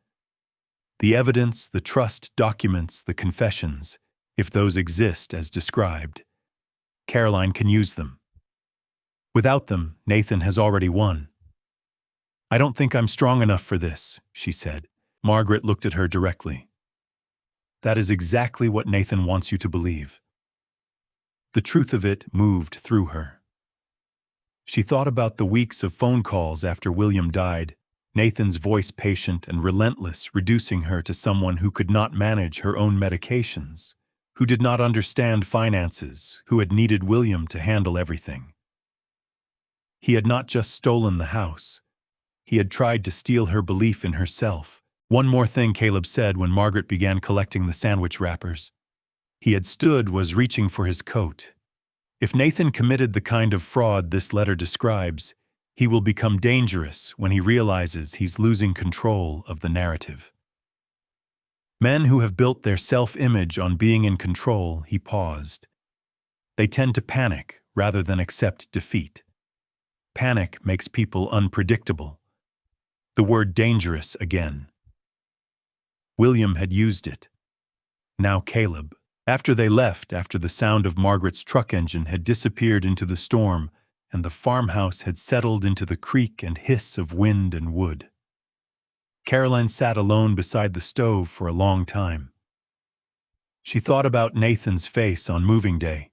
The evidence, the trust documents, the confessions, if those exist as described, Caroline can use them. Without them, Nathan has already won. I don't think I'm strong enough for this, she said. Margaret looked at her directly. That is exactly what Nathan wants you to believe. The truth of it moved through her. She thought about the weeks of phone calls after William died, Nathan's voice patient and relentless, reducing her to someone who could not manage her own medications, who did not understand finances, who had needed William to handle everything. He had not just stolen the house. He had tried to steal her belief in herself. One more thing Caleb said when Margaret began collecting the sandwich wrappers. He had stood, was reaching for his coat. If Nathan committed the kind of fraud this letter describes, he will become dangerous when he realizes he's losing control of the narrative. Men who have built their self-image on being in control, he paused. They tend to panic rather than accept defeat. Panic makes people unpredictable. The word dangerous again. William had used it. Now Caleb. After they left, after the sound of Margaret's truck engine had disappeared into the storm and the farmhouse had settled into the creak and hiss of wind and wood, Caroline sat alone beside the stove for a long time. She thought about Nathan's face on moving day,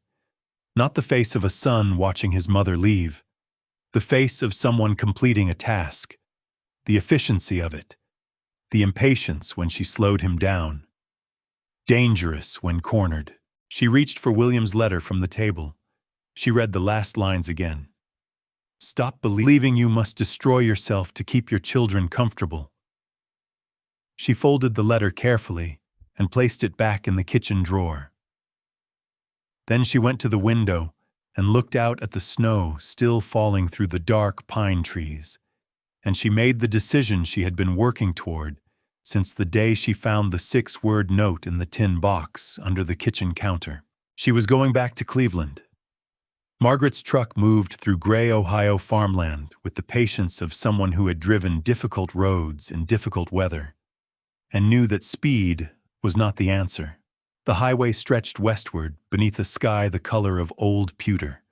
not the face of a son watching his mother leave, the face of someone completing a task, the efficiency of it, the impatience when she slowed him down. Dangerous when cornered. She reached for William's letter from the table. She read the last lines again. Stop believing you must destroy yourself to keep your children comfortable. She folded the letter carefully and placed it back in the kitchen drawer. Then she went to the window and looked out at the snow still falling through the dark pine trees, and she made the decision she had been working toward since the day she found the 6-word note in the tin box under the kitchen counter. She was going back to Cleveland. Margaret's truck moved through gray Ohio farmland with the patience of someone who had driven difficult roads in difficult weather and knew that speed was not the answer. The highway stretched westward beneath a sky the color of old pewter.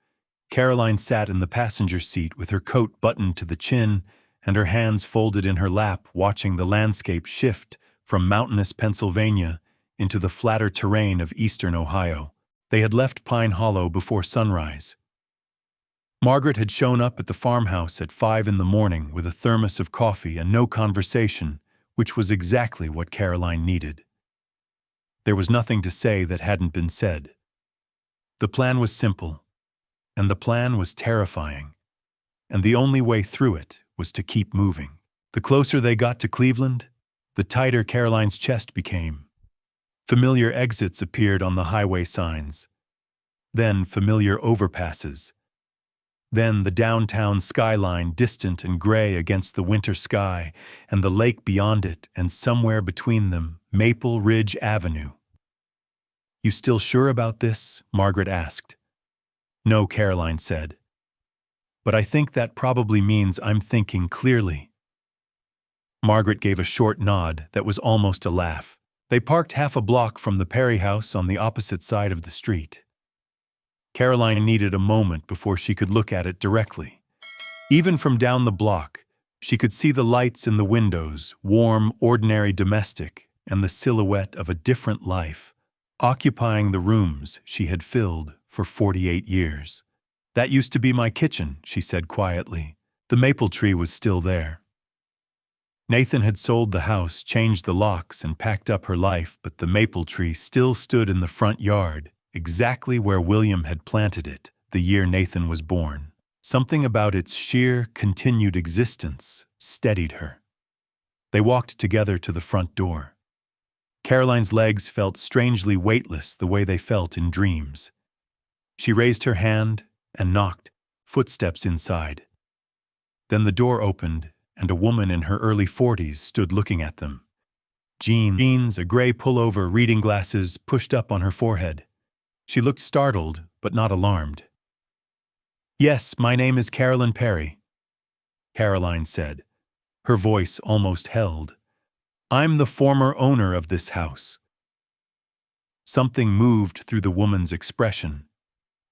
Caroline sat in the passenger seat with her coat buttoned to the chin and her hands folded in her lap, watching the landscape shift from mountainous Pennsylvania into the flatter terrain of eastern Ohio. They had left Pine Hollow before sunrise. Margaret had shown up at the farmhouse at 5 in the morning with a thermos of coffee and no conversation, which was exactly what Caroline needed. There was nothing to say that hadn't been said. The plan was simple, and the plan was terrifying, and the only way through it was to keep moving. The closer they got to Cleveland, the tighter Caroline's chest became. Familiar exits appeared on the highway signs. Then familiar overpasses. Then the downtown skyline distant and gray against the winter sky, and the lake beyond it, and somewhere between them, Maple Ridge Avenue. You still sure about this? Margaret asked. No, Caroline said. But I think that probably means I'm thinking clearly. Margaret gave a short nod that was almost a laugh. They parked half a block from the Perry house on the opposite side of the street. Caroline needed a moment before she could look at it directly. Even from down the block, She could see the lights in the windows, warm, ordinary domestic, and the silhouette of a different life, occupying the rooms she had filled for 48 years. "That used to be my kitchen," she said quietly. The maple tree was still there. Nathan had sold the house, changed the locks, and packed up her life, but the maple tree still stood in the front yard, exactly where William had planted it the year Nathan was born. Something about its sheer, continued existence steadied her. They walked together to the front door. Caroline's legs felt strangely weightless the way they felt in dreams. She raised her hand and knocked, footsteps inside. Then the door opened, and a woman in her early 40s stood looking at them. Jeans, a gray pullover, reading glasses pushed up on her forehead. She looked startled, but not alarmed. "Yes, my name is Carolyn Perry," Caroline said, her voice almost held. "I'm the former owner of this house." Something moved through the woman's expression.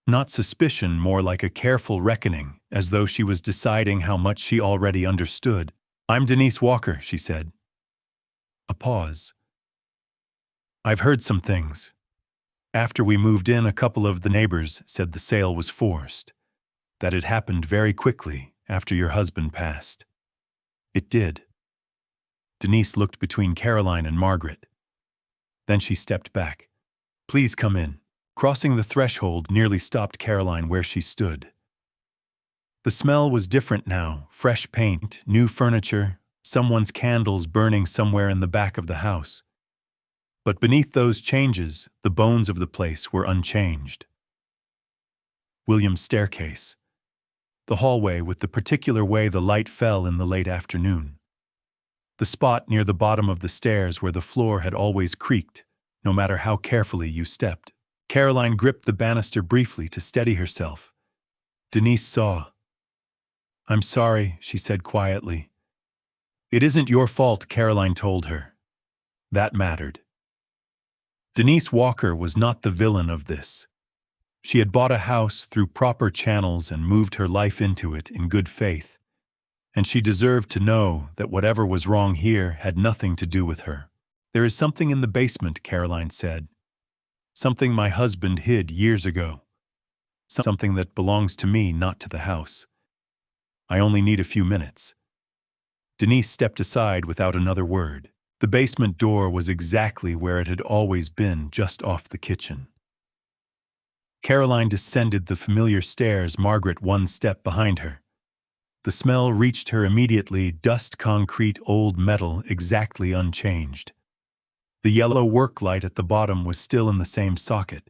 Not suspicion, more like a careful reckoning, as though she was deciding how much she already understood. "I'm Denise Walker," she said. A pause. "I've heard some things. After we moved in, a couple of the neighbors said the sale was forced, that it happened very quickly after your husband passed." "It did." Denise looked between Caroline and Margaret. Then she stepped back. "Please come in." Crossing the threshold nearly stopped Caroline where she stood. The smell was different now, fresh paint, new furniture, someone's candles burning somewhere in the back of the house. But beneath those changes, the bones of the place were unchanged. William's staircase. The hallway with the particular way the light fell in the late afternoon. The spot near the bottom of the stairs where the floor had always creaked, no matter how carefully you stepped. Caroline gripped the banister briefly to steady herself. Denise saw. "I'm sorry," she said quietly. "It isn't your fault," Caroline told her. That mattered. Denise Walker was not the villain of this. She had bought a house through proper channels and moved her life into it in good faith, and she deserved to know that whatever was wrong here had nothing to do with her. "There is something in the basement," Caroline said. "Something my husband hid years ago. Something that belongs to me, not to the house. I only need a few minutes." Denise stepped aside without another word. The basement door was exactly where it had always been, just off the kitchen. Caroline descended the familiar stairs, Margaret one step behind her. The smell reached her immediately, dust, concrete, old metal, exactly unchanged. The yellow work light at the bottom was still in the same socket.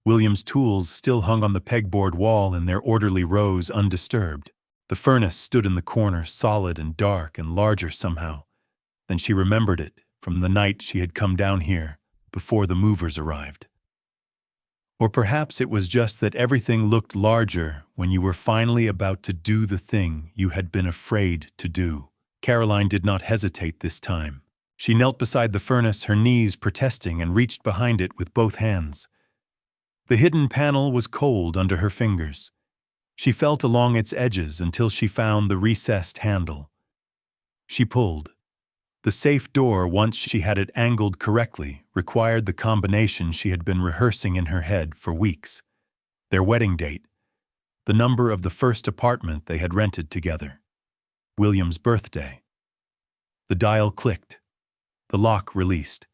William's tools still hung on the pegboard wall in their orderly rows, undisturbed. The furnace stood in the corner, solid and dark and larger somehow. Then she remembered it from the night she had come down here, before the movers arrived. Or perhaps it was just that everything looked larger when you were finally about to do the thing you had been afraid to do. Caroline did not hesitate this time. She knelt beside the furnace, her knees protesting, and reached behind it with both hands. The hidden panel was cold under her fingers. She felt along its edges until she found the recessed handle. She pulled. The safe door, once she had it angled correctly, required the combination she had been rehearsing in her head for weeks. Their wedding date. The number of the first apartment they had rented together. William's birthday. The dial clicked. The lock released.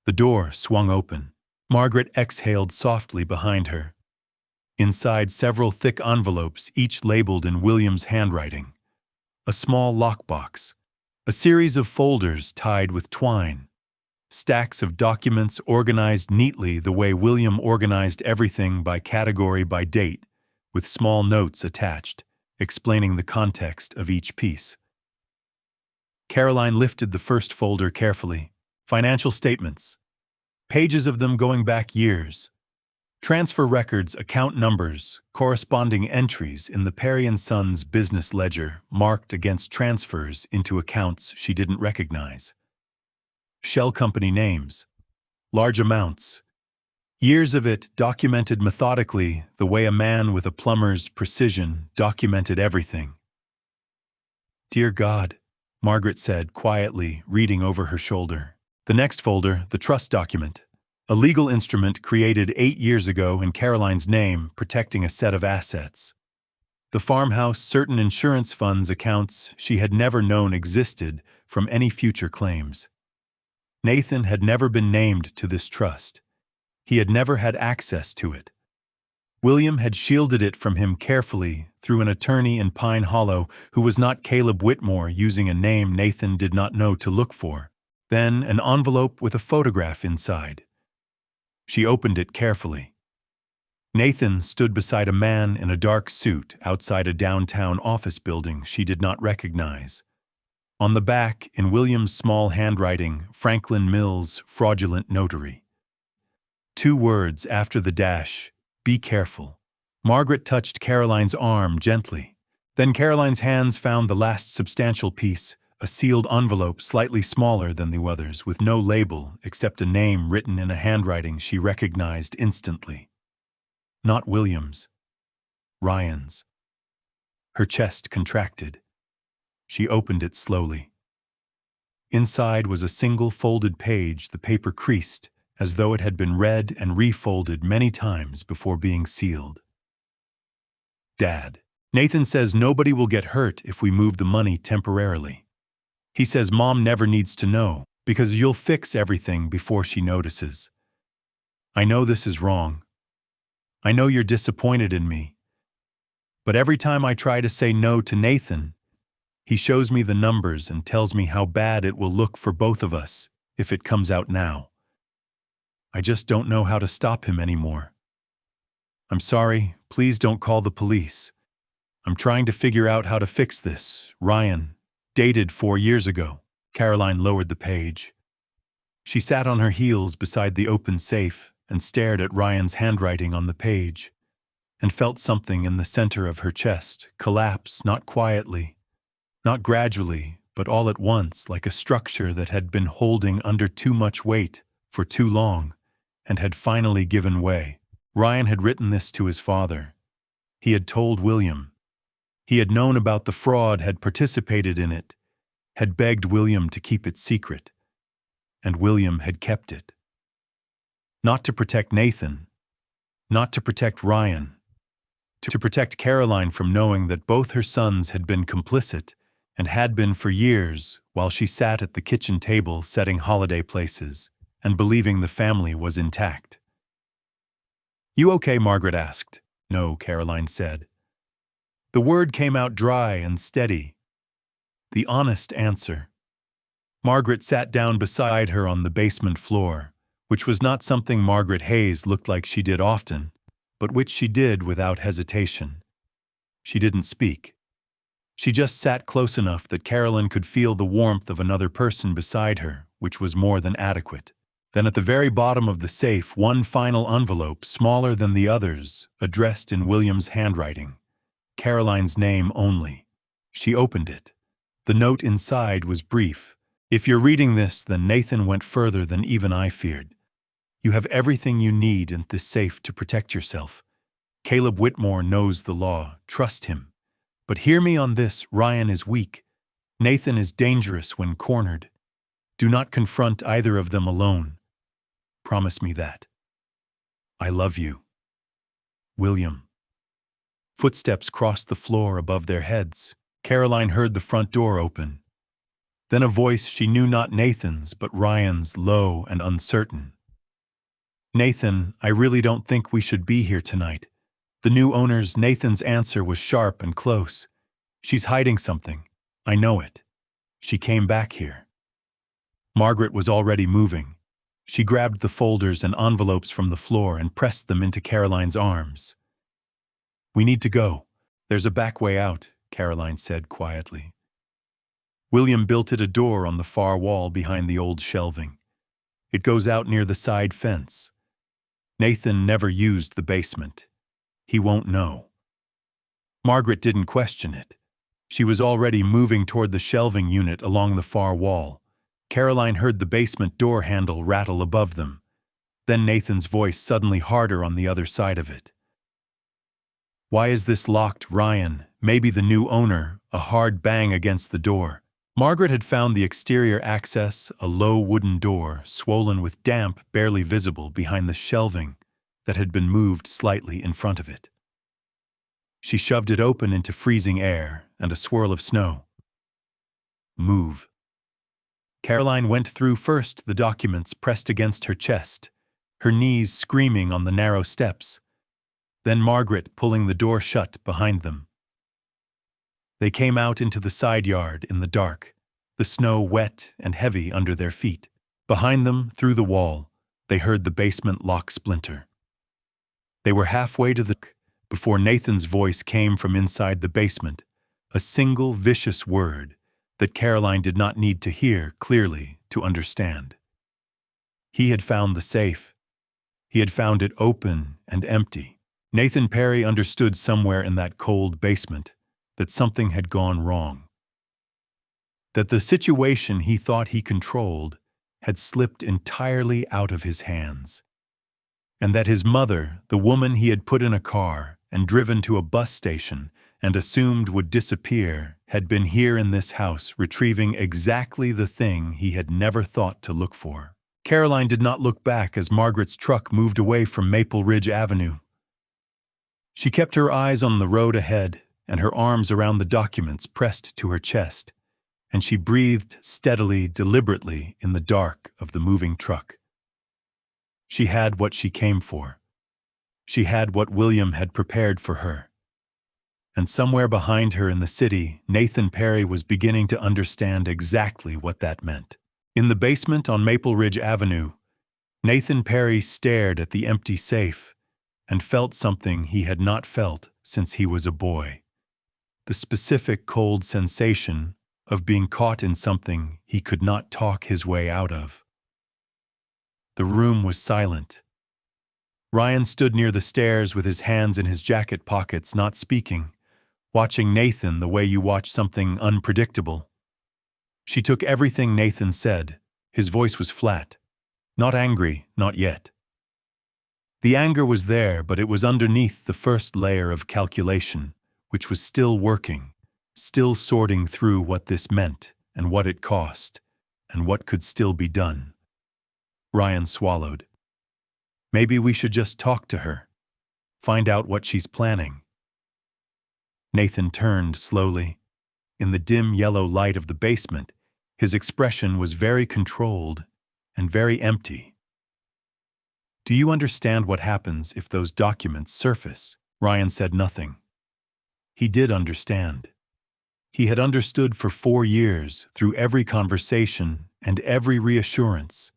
The door swung open. Margaret exhaled softly behind her. Inside, several thick envelopes, each labeled in William's handwriting. A small lockbox. A series of folders tied with twine. Stacks of documents organized neatly the way William organized everything, by category, by date, with small notes attached, explaining the context of each piece. Caroline lifted the first folder carefully. Financial statements. Pages of them going back years. Transfer records, account numbers, corresponding entries in the Perry & Sons business ledger marked against transfers into accounts she didn't recognize. Shell company names. Large amounts. Years of it documented methodically, the way a man with a plumber's precision documented everything. Dear God, Margaret said quietly, reading over her shoulder. The next folder, the trust document. A legal instrument created 8 years ago in Caroline's name, protecting a set of assets. The farmhouse, certain insurance funds, accounts she had never known existed from any future claims. Nathan had never been named to this trust. He had never had access to it. William had shielded it from him carefully through an attorney in Pine Hollow who was not Caleb Whitmore, using a name Nathan did not know to look for. Then an envelope with a photograph inside. She opened it carefully. Nathan stood beside a man in a dark suit outside a downtown office building she did not recognize. On the back, in William's small handwriting, Franklin Mills, fraudulent notary. 2 words after the dash, be careful. Margaret touched Caroline's arm gently. Then Caroline's hands found the last substantial piece, a sealed envelope slightly smaller than the others, with no label except a name written in a handwriting she recognized instantly. Not William's. Ryan's. Her chest contracted. She opened it slowly. Inside was a single folded page, the paper creased, as though it had been read and refolded many times before being sealed. Dad, Nathan says nobody will get hurt if we move the money temporarily. He says Mom never needs to know, because you'll fix everything before she notices. I know this is wrong. I know you're disappointed in me. But every time I try to say no to Nathan, he shows me the numbers and tells me how bad it will look for both of us if it comes out now. I just don't know how to stop him anymore. I'm sorry, please don't call the police. I'm trying to figure out how to fix this. Ryan, dated 4 years ago. Caroline lowered the page. She sat on her heels beside the open safe and stared at Ryan's handwriting on the page, and felt something in the center of her chest collapse, not quietly, not gradually, but all at once, like a structure that had been holding under too much weight for too long and had finally given way. Ryan had written this to his father. He had told William. He had known about the fraud, had participated in it, had begged William to keep it secret, and William had kept it. Not to protect Nathan, not to protect Ryan, to protect Caroline from knowing that both her sons had been complicit and had been for years, while she sat at the kitchen table setting holiday places and believing the family was intact. You okay? Margaret asked. No, Caroline said. The word came out dry and steady. The honest answer. Margaret sat down beside her on the basement floor, which was not something Margaret Hayes looked like she did often, but which she did without hesitation. She didn't speak. She just sat close enough that Caroline could feel the warmth of another person beside her, which was more than adequate. Then at the very bottom of the safe, one final envelope, smaller than the others, addressed in William's handwriting. Caroline's name only. She opened it. The note inside was brief. If you're reading this, then Nathan went further than even I feared. You have everything you need in this safe to protect yourself. Caleb Whitmore knows the law. Trust him. But hear me on this, Ryan is weak. Nathan is dangerous when cornered. Do not confront either of them alone. Promise me that. I love you. William. Footsteps crossed the floor above their heads. Caroline heard the front door open. Then a voice she knew, not Nathan's, but Ryan's, low and uncertain. Nathan, I really don't think we should be here tonight. The new owner's Nathan's answer was sharp and close. She's hiding something. I know it. She came back here. Margaret was already moving. She grabbed the folders and envelopes from the floor and pressed them into Caroline's arms. We need to go. There's a back way out, Caroline said quietly. William built it a door on the far wall behind the old shelving. It goes out near the side fence. Nathan never used the basement. He won't know. Margaret didn't question it. She was already moving toward the shelving unit along the far wall. Caroline heard the basement door handle rattle above them. Then Nathan's voice suddenly harder on the other side of it. Why is this locked, Ryan? Maybe the new owner, a hard bang against the door. Margaret had found the exterior access, a low wooden door, swollen with damp barely visible behind the shelving that had been moved slightly in front of it. She shoved it open into freezing air and a swirl of snow. Move. Caroline went through first the documents pressed against her chest, her knees screaming on the narrow steps, then Margaret pulling the door shut behind them. They came out into the side yard in the dark, the snow wet and heavy under their feet. Behind them, through the wall, they heard the basement lock splinter. They were halfway to the before Nathan's voice came from inside the basement, a single vicious word that Caroline did not need to hear clearly to understand. He had found the safe. He had found it open and empty. Nathan Perry understood somewhere in that cold basement that something had gone wrong. That the situation he thought he controlled had slipped entirely out of his hands. And that his mother, the woman he had put in a car and driven to a bus station and assumed would disappear, had been here in this house retrieving exactly the thing he had never thought to look for. Caroline did not look back as Margaret's truck moved away from Maple Ridge Avenue. She kept her eyes on the road ahead and her arms around the documents pressed to her chest, and she breathed steadily, deliberately in the dark of the moving truck. She had what she came for. She had what William had prepared for her. And somewhere behind her in the city, Nathan Perry was beginning to understand exactly what that meant. In the basement on Maple Ridge Avenue, Nathan Perry stared at the empty safe and felt something he had not felt since he was a boy. The specific cold sensation of being caught in something he could not talk his way out of. The room was silent. Ryan stood near the stairs with his hands in his jacket pockets, not speaking, watching Nathan the way you watch something unpredictable. She took everything Nathan said. His voice was flat. Not angry, not yet. The anger was there, but it was underneath the first layer of calculation, which was still working, still sorting through what this meant and what it cost, and what could still be done. Ryan swallowed. Maybe we should just talk to her, find out what she's planning. Nathan turned slowly. In the dim yellow light of the basement, his expression was very controlled and very empty. Do you understand what happens if those documents surface? Ryan said nothing. He did understand. He had understood for 4 years through every conversation and every reassurance,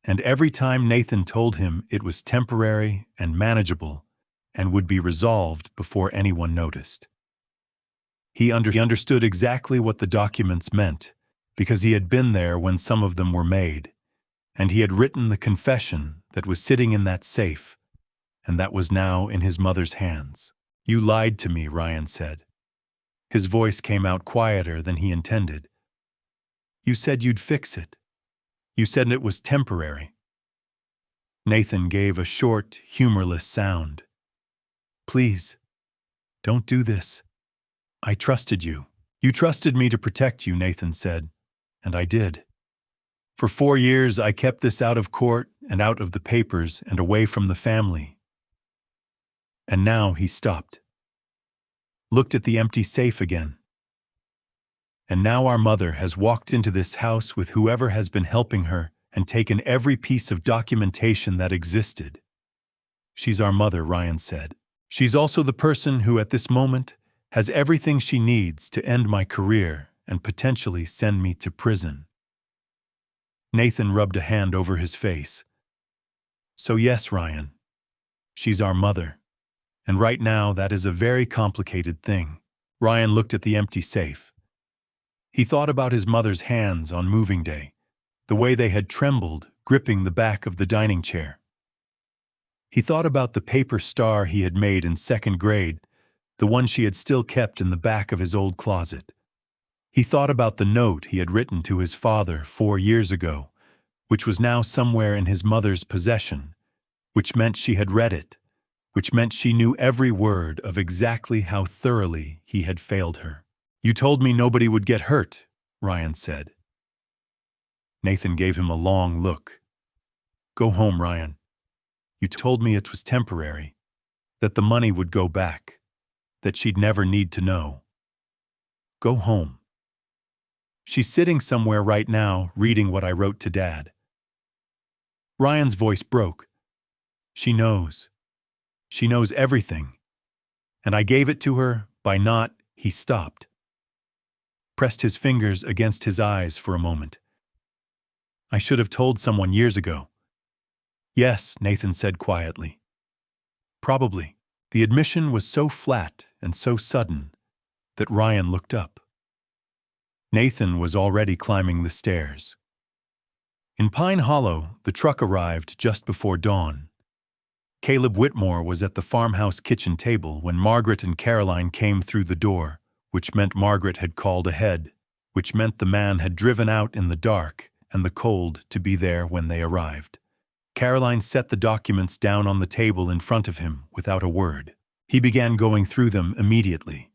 and every time Nathan told him it was temporary and manageable and would be resolved before anyone noticed. He understood exactly what the documents meant because he had been there when some of them were made, and he had written the confession that was sitting in that safe and that was now in his mother's hands. You lied to me, Ryan said. His voice came out quieter than he intended. You said you'd fix it. You said it was temporary. Nathan gave a short, humorless sound. Please, don't do this. I trusted you. You trusted me to protect you, Nathan said, and I did. For 4 years, I kept this out of court and out of the papers and away from the family. And now he stopped. Looked at the empty safe again. And now our mother has walked into this house with whoever has been helping her and taken every piece of documentation that existed. She's our mother, Ryan said. She's also the person who, at this moment, has everything she needs to end my career and potentially send me to prison. Nathan rubbed a hand over his face. So yes, Ryan, she's our mother. And right now, that is a very complicated thing. Ryan looked at the empty safe. He thought about his mother's hands on moving day, the way they had trembled, gripping the back of the dining chair. He thought about the paper star he had made in 2nd grade, the one she had still kept in the back of his old closet. He thought about the note he had written to his father 4 years ago, which was now somewhere in his mother's possession, which meant she had read it, which meant she knew every word of exactly how thoroughly he had failed her. You told me nobody would get hurt, Ryan said. Nathan gave him a long look. Go home, Ryan. You told me it was temporary, that the money would go back, that she'd never need to know. Go home. She's sitting somewhere right now reading what I wrote to Dad. Ryan's voice broke. She knows. She knows everything. And I gave it to her by not, he stopped. Pressed his fingers against his eyes for a moment. I should have told someone years ago. Yes, Nathan said quietly. Probably. The admission was so flat and so sudden that Ryan looked up. Nathan was already climbing the stairs. In Pine Hollow, the truck arrived just before dawn. Caleb Whitmore was at the farmhouse kitchen table when Margaret and Caroline came through the door, which meant Margaret had called ahead, which meant the man had driven out in the dark and the cold to be there when they arrived. Caroline set the documents down on the table in front of him without a word. He began going through them immediately.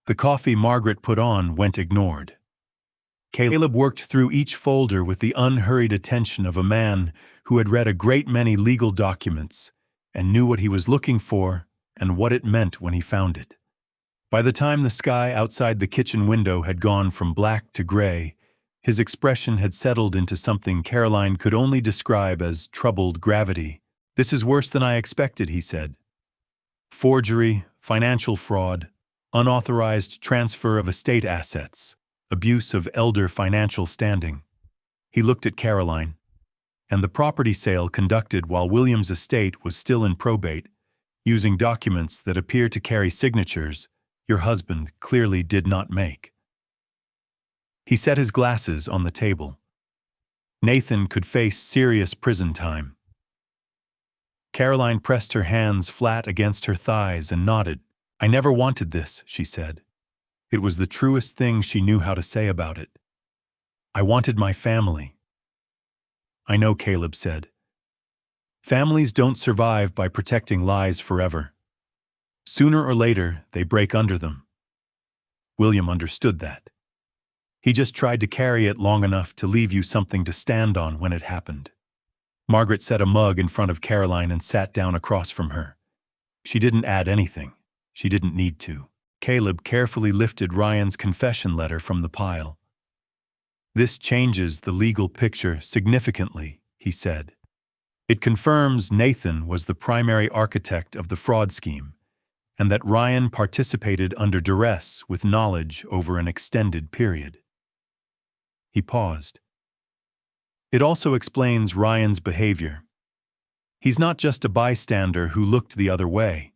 The coffee Margaret put on went ignored. Caleb worked through each folder with the unhurried attention of a man who had read a great many legal documents and knew what he was looking for and what it meant when he found it. By the time the sky outside the kitchen window had gone from black to gray, his expression had settled into something Caroline could only describe as troubled gravity. This is worse than I expected, he said. Forgery, financial fraud, unauthorized transfer of estate assets, abuse of elder financial standing. He looked at Caroline. And the property sale conducted while William's estate was still in probate, using documents that appear to carry signatures your husband clearly did not make. He set his glasses on the table. Nathan could face serious prison time. Caroline pressed her hands flat against her thighs and nodded. I never wanted this, she said. It was the truest thing she knew how to say about it. I wanted my family. I know, Caleb said. Families don't survive by protecting lies forever. Sooner or later, they break under them. William understood that. He just tried to carry it long enough to leave you something to stand on when it happened. Margaret set a mug in front of Caroline and sat down across from her. She didn't add anything. She didn't need to. Caleb carefully lifted Ryan's confession letter from the pile. This changes the legal picture significantly, he said. It confirms Nathan was the primary architect of the fraud scheme, and that Ryan participated under duress with knowledge over an extended period. He paused. It also explains Ryan's behavior. He's not just a bystander who looked the other way.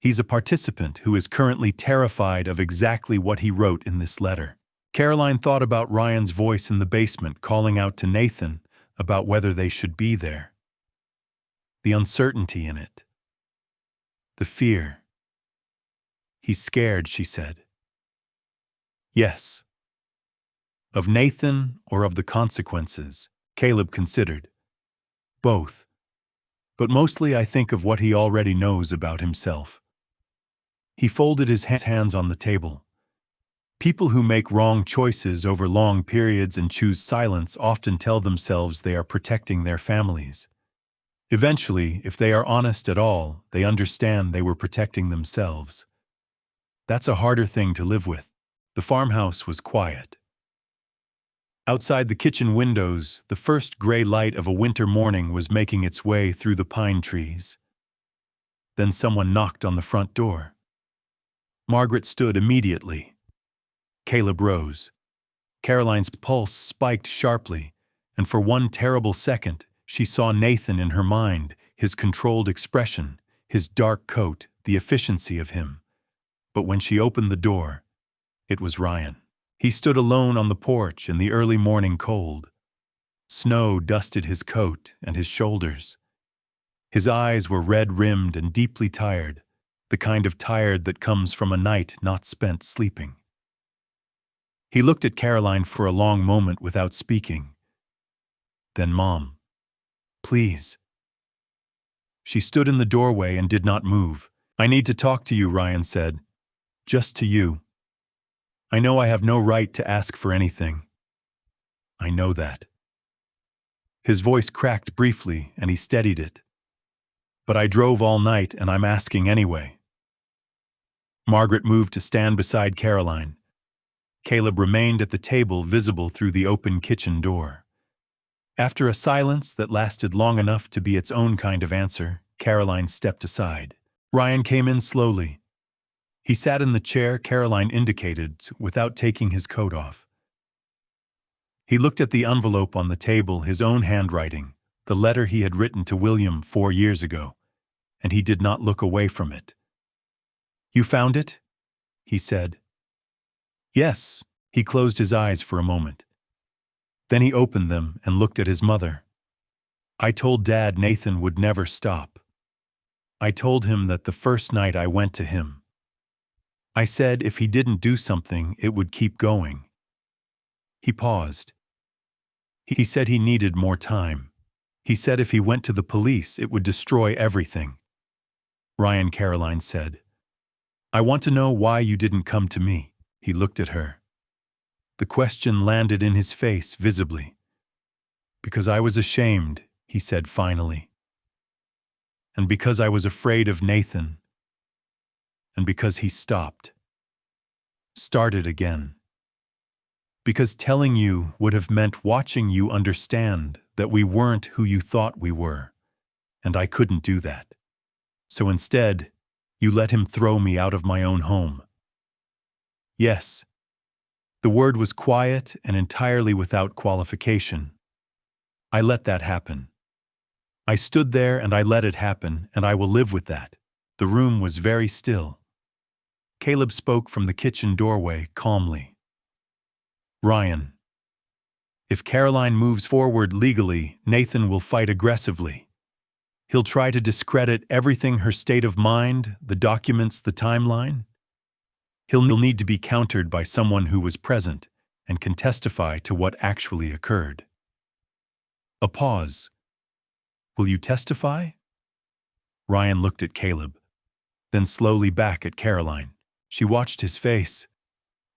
He's a participant who is currently terrified of exactly what he wrote in this letter. Caroline thought about Ryan's voice in the basement calling out to Nathan about whether they should be there. The uncertainty in it. The fear. He's scared, she said. Yes. Of Nathan or of the consequences, Caleb considered. Both. But mostly I think of what he already knows about himself. He folded his hands on the table. People who make wrong choices over long periods and choose silence often tell themselves they are protecting their families. Eventually, if they are honest at all, they understand they were protecting themselves. That's a harder thing to live with. The farmhouse was quiet. Outside the kitchen windows, the first gray light of a winter morning was making its way through the pine trees. Then someone knocked on the front door. Margaret stood immediately. Caleb rose. Caroline's pulse spiked sharply, and for one terrible second, she saw Nathan in her mind, his controlled expression, his dark coat, the efficiency of him. But when she opened the door, it was Ryan. He stood alone on the porch in the early morning cold. Snow dusted his coat and his shoulders. His eyes were red-rimmed and deeply tired, the kind of tired that comes from a night not spent sleeping. He looked at Caroline for a long moment without speaking. Then, Mom, please. She stood in the doorway and did not move. I need to talk to you, Ryan said. Just to you. I know I have no right to ask for anything. I know that. His voice cracked briefly, and he steadied it. But I drove all night, and I'm asking anyway. Margaret moved to stand beside Caroline. Caleb remained at the table, visible through the open kitchen door. After a silence that lasted long enough to be its own kind of answer, Caroline stepped aside. Ryan came in slowly. He sat in the chair Caroline indicated, without taking his coat off. He looked at the envelope on the table, his own handwriting, the letter he had written to William 4 years ago, and he did not look away from it. "You found it?" he said. "Yes." He closed his eyes for a moment. Then he opened them and looked at his mother. "I told Dad Nathan would never stop. I told him that the first night I went to him. I said if he didn't do something, it would keep going." He paused. He said he needed more time. He said if he went to the police, it would destroy everything. "Ryan," Caroline said, "I want to know why you didn't come to me." He looked at her. The question landed in his face visibly. "Because I was ashamed," he said finally. "And because I was afraid of Nathan. And because he started again. Because telling you would have meant watching you understand that we weren't who you thought we were, and I couldn't do that. So instead, you let him throw me out of my own home." Yes. The word was quiet and entirely without qualification. "I let that happen. I stood there and I let it happen, and I will live with that." The room was very still. Caleb spoke from the kitchen doorway calmly. "Ryan, if Caroline moves forward legally, Nathan will fight aggressively. He'll try to discredit everything, her state of mind, the documents, the timeline. He'll need to be countered by someone who was present and can testify to what actually occurred." A pause. "Will you testify?" Ryan looked at Caleb, then slowly back at Caroline. She watched his face.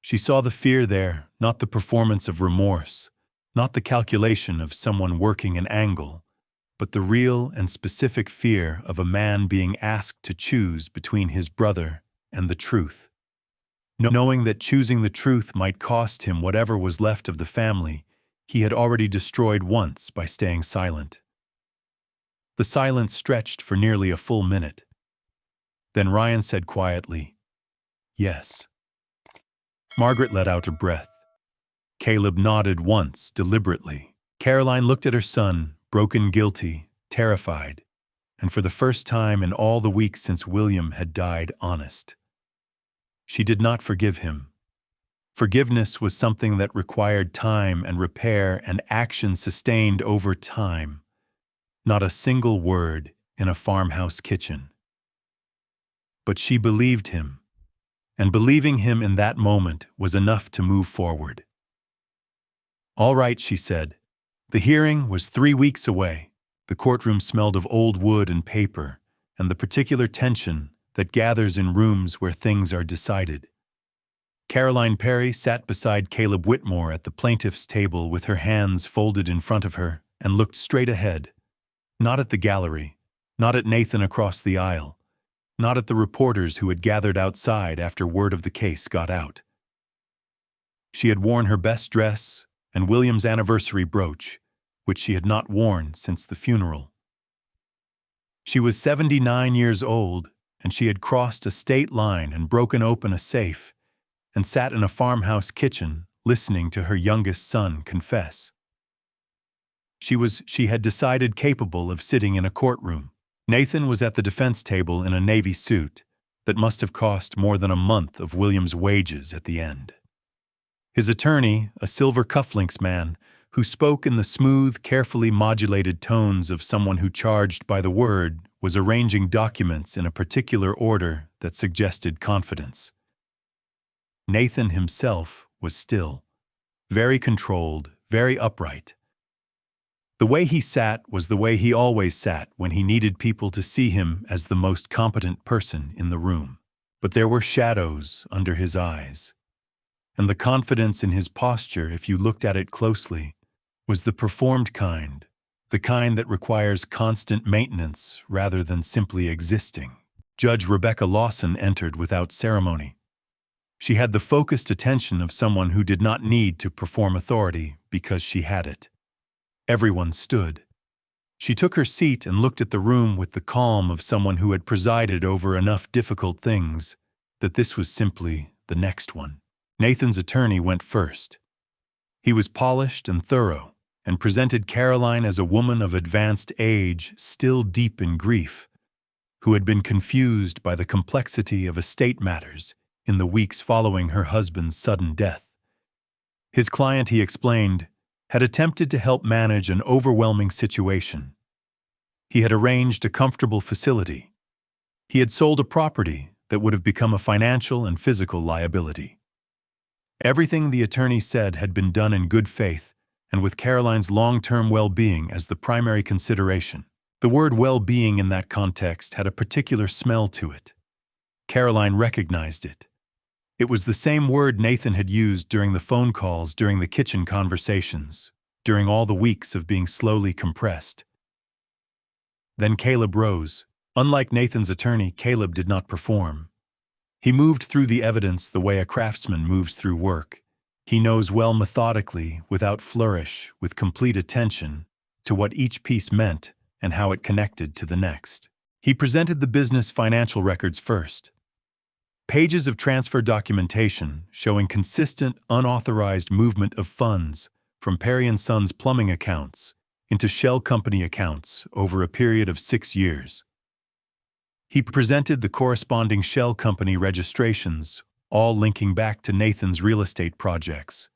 She saw the fear there, not the performance of remorse, not the calculation of someone working an angle, but the real and specific fear of a man being asked to choose between his brother and the truth. Knowing that choosing the truth might cost him whatever was left of the family he had already destroyed once by staying silent. The silence stretched for nearly a full minute. Then Ryan said quietly, "Yes." Margaret let out a breath. Caleb nodded once, deliberately. Caroline looked at her son, broken, guilty, terrified, and for the first time in all the weeks since William had died, honest. She did not forgive him. Forgiveness was something that required time and repair and action sustained over time, not a single word in a farmhouse kitchen. But she believed him, and believing him in that moment was enough to move forward. "All right," she said. The hearing was 3 weeks away. The courtroom smelled of old wood and paper, and the particular tension that gathers in rooms where things are decided. Caroline Perry sat beside Caleb Whitmore at the plaintiff's table with her hands folded in front of her and looked straight ahead, not at the gallery, not at Nathan across the aisle, not at the reporters who had gathered outside after word of the case got out. She had worn her best dress and William's anniversary brooch, which she had not worn since the funeral. She was 79 years old, and she had crossed a state line and broken open a safe and sat in a farmhouse kitchen listening to her youngest son confess. She had decided capable of sitting in a courtroom. Nathan was at the defense table in a navy suit that must have cost more than a month of William's wages at the end. His attorney, a silver cufflinks man, who spoke in the smooth, carefully modulated tones of someone who charged by the word, was arranging documents in a particular order that suggested confidence. Nathan himself was still, very controlled, very upright. The way he sat was the way he always sat when he needed people to see him as the most competent person in the room. But there were shadows under his eyes. and the confidence in his posture, if you looked at it closely, was the performed kind, the kind that requires constant maintenance rather than simply existing. Judge Rebecca Lawson entered without ceremony. She had the focused attention of someone who did not need to perform authority because she had it. Everyone stood. She took her seat and looked at the room with the calm of someone who had presided over enough difficult things that this was simply the next one. Nathan's attorney went first. He was polished and thorough, and presented Caroline as a woman of advanced age, still deep in grief, who had been confused by the complexity of estate matters in the weeks following her husband's sudden death. His client, he explained, had attempted to help manage an overwhelming situation. He had arranged a comfortable facility. He had sold a property that would have become a financial and physical liability. Everything the attorney said had been done in good faith and with Caroline's long-term well-being as the primary consideration. The word well-being in that context had a particular smell to it. Caroline recognized it. It was the same word Nathan had used during the phone calls, during the kitchen conversations, during all the weeks of being slowly compressed. Then Caleb rose. Unlike Nathan's attorney, Caleb did not perform. He moved through the evidence the way a craftsman moves through work. He knows well methodically, without flourish, with complete attention, to what each piece meant and how it connected to the next. He presented the business financial records first. Pages of transfer documentation showing consistent, unauthorized movement of funds from Perry & Sons plumbing accounts into shell company accounts over a period of 6 years. He presented the corresponding shell company registrations, all linking back to Nathan's real estate projects.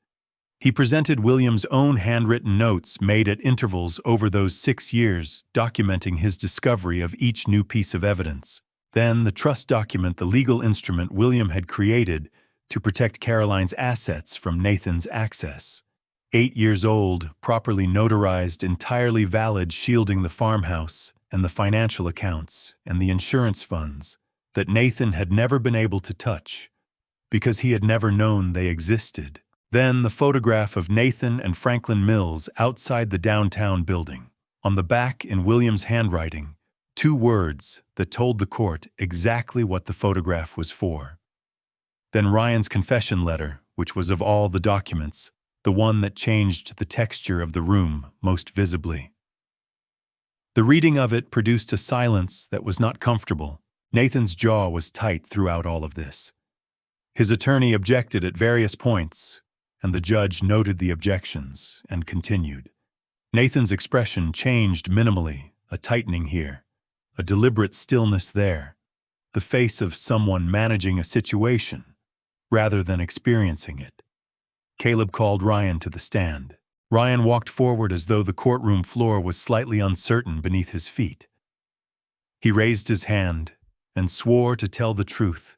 He presented William's own handwritten notes made at intervals over those 6 years, documenting his discovery of each new piece of evidence. Then the trust document, the legal instrument William had created to protect Caroline's assets from Nathan's access. 8 years old, properly notarized, entirely valid, shielding the farmhouse and the financial accounts and the insurance funds that Nathan had never been able to touch because he had never known they existed. Then the photograph of Nathan and Franklin Mills outside the downtown building. On the back, in William's handwriting, 2 words that told the court exactly what the photograph was for. Then Ryan's confession letter, which was of all the documents, the one that changed the texture of the room most visibly. The reading of it produced a silence that was not comfortable. Nathan's jaw was tight throughout all of this. His attorney objected at various points, and the judge noted the objections and continued. Nathan's expression changed minimally, a tightening here, a deliberate stillness there, the face of someone managing a situation rather than experiencing it. Caleb called Ryan to the stand. Ryan walked forward as though the courtroom floor was slightly uncertain beneath his feet. He raised his hand and swore to tell the truth,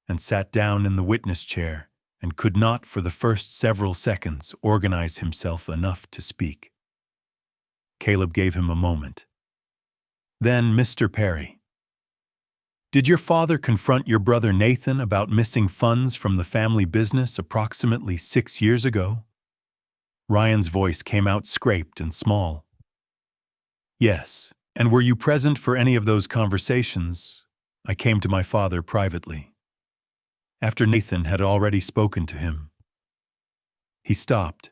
and sat down in the witness chair and could not for the first several seconds organize himself enough to speak. Caleb gave him a moment. Then, Mr. Perry, did your father confront your brother Nathan about missing funds from the family business approximately 6 years ago? Ryan's voice came out scraped and small. Yes. And were you present for any of those conversations? I came to my father privately, after Nathan had already spoken to him. He stopped.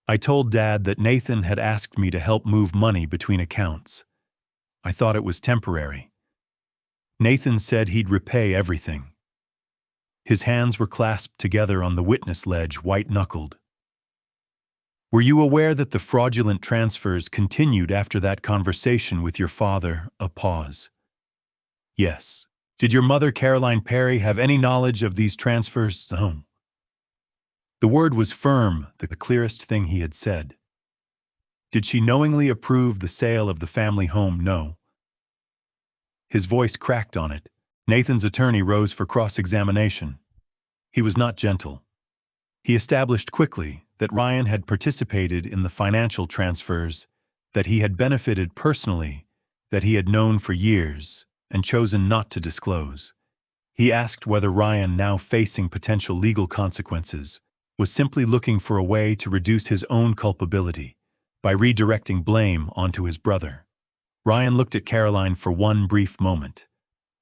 I told Dad that Nathan had asked me to help move money between accounts. I thought it was temporary. Nathan said he'd repay everything. His hands were clasped together on the witness ledge, white-knuckled. Were you aware that the fraudulent transfers continued after that conversation with your father? A pause. Yes. Did your mother, Caroline Perry, have any knowledge of these transfers? No. The word was firm, the clearest thing he had said. Did she knowingly approve the sale of the family home? No. His voice cracked on it. Nathan's attorney rose for cross-examination. He was not gentle. He established quickly that Ryan had participated in the financial transfers, that he had benefited personally, that he had known for years and chosen not to disclose. He asked whether Ryan, now facing potential legal consequences, was simply looking for a way to reduce his own culpability by redirecting blame onto his brother. Ryan looked at Caroline for one brief moment,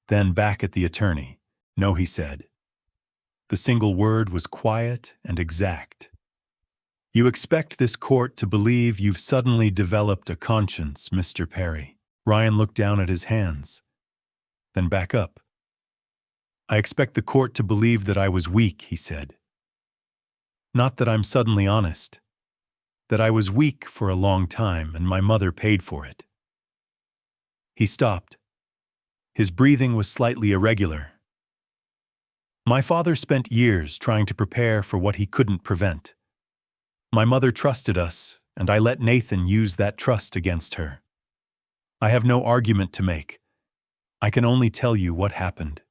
then back at the attorney. "No," he said. The single word was quiet and exact. "You expect this court to believe you've suddenly developed a conscience, Mr. Perry." Ryan looked down at his hands, then back up. "I expect the court to believe that I was weak," he said. "Not that I'm suddenly honest. That I was weak for a long time and my mother paid for it." He stopped. His breathing was slightly irregular. "My father spent years trying to prepare for what he couldn't prevent. My mother trusted us, and I let Nathan use that trust against her. I have no argument to make. I can only tell you what happened."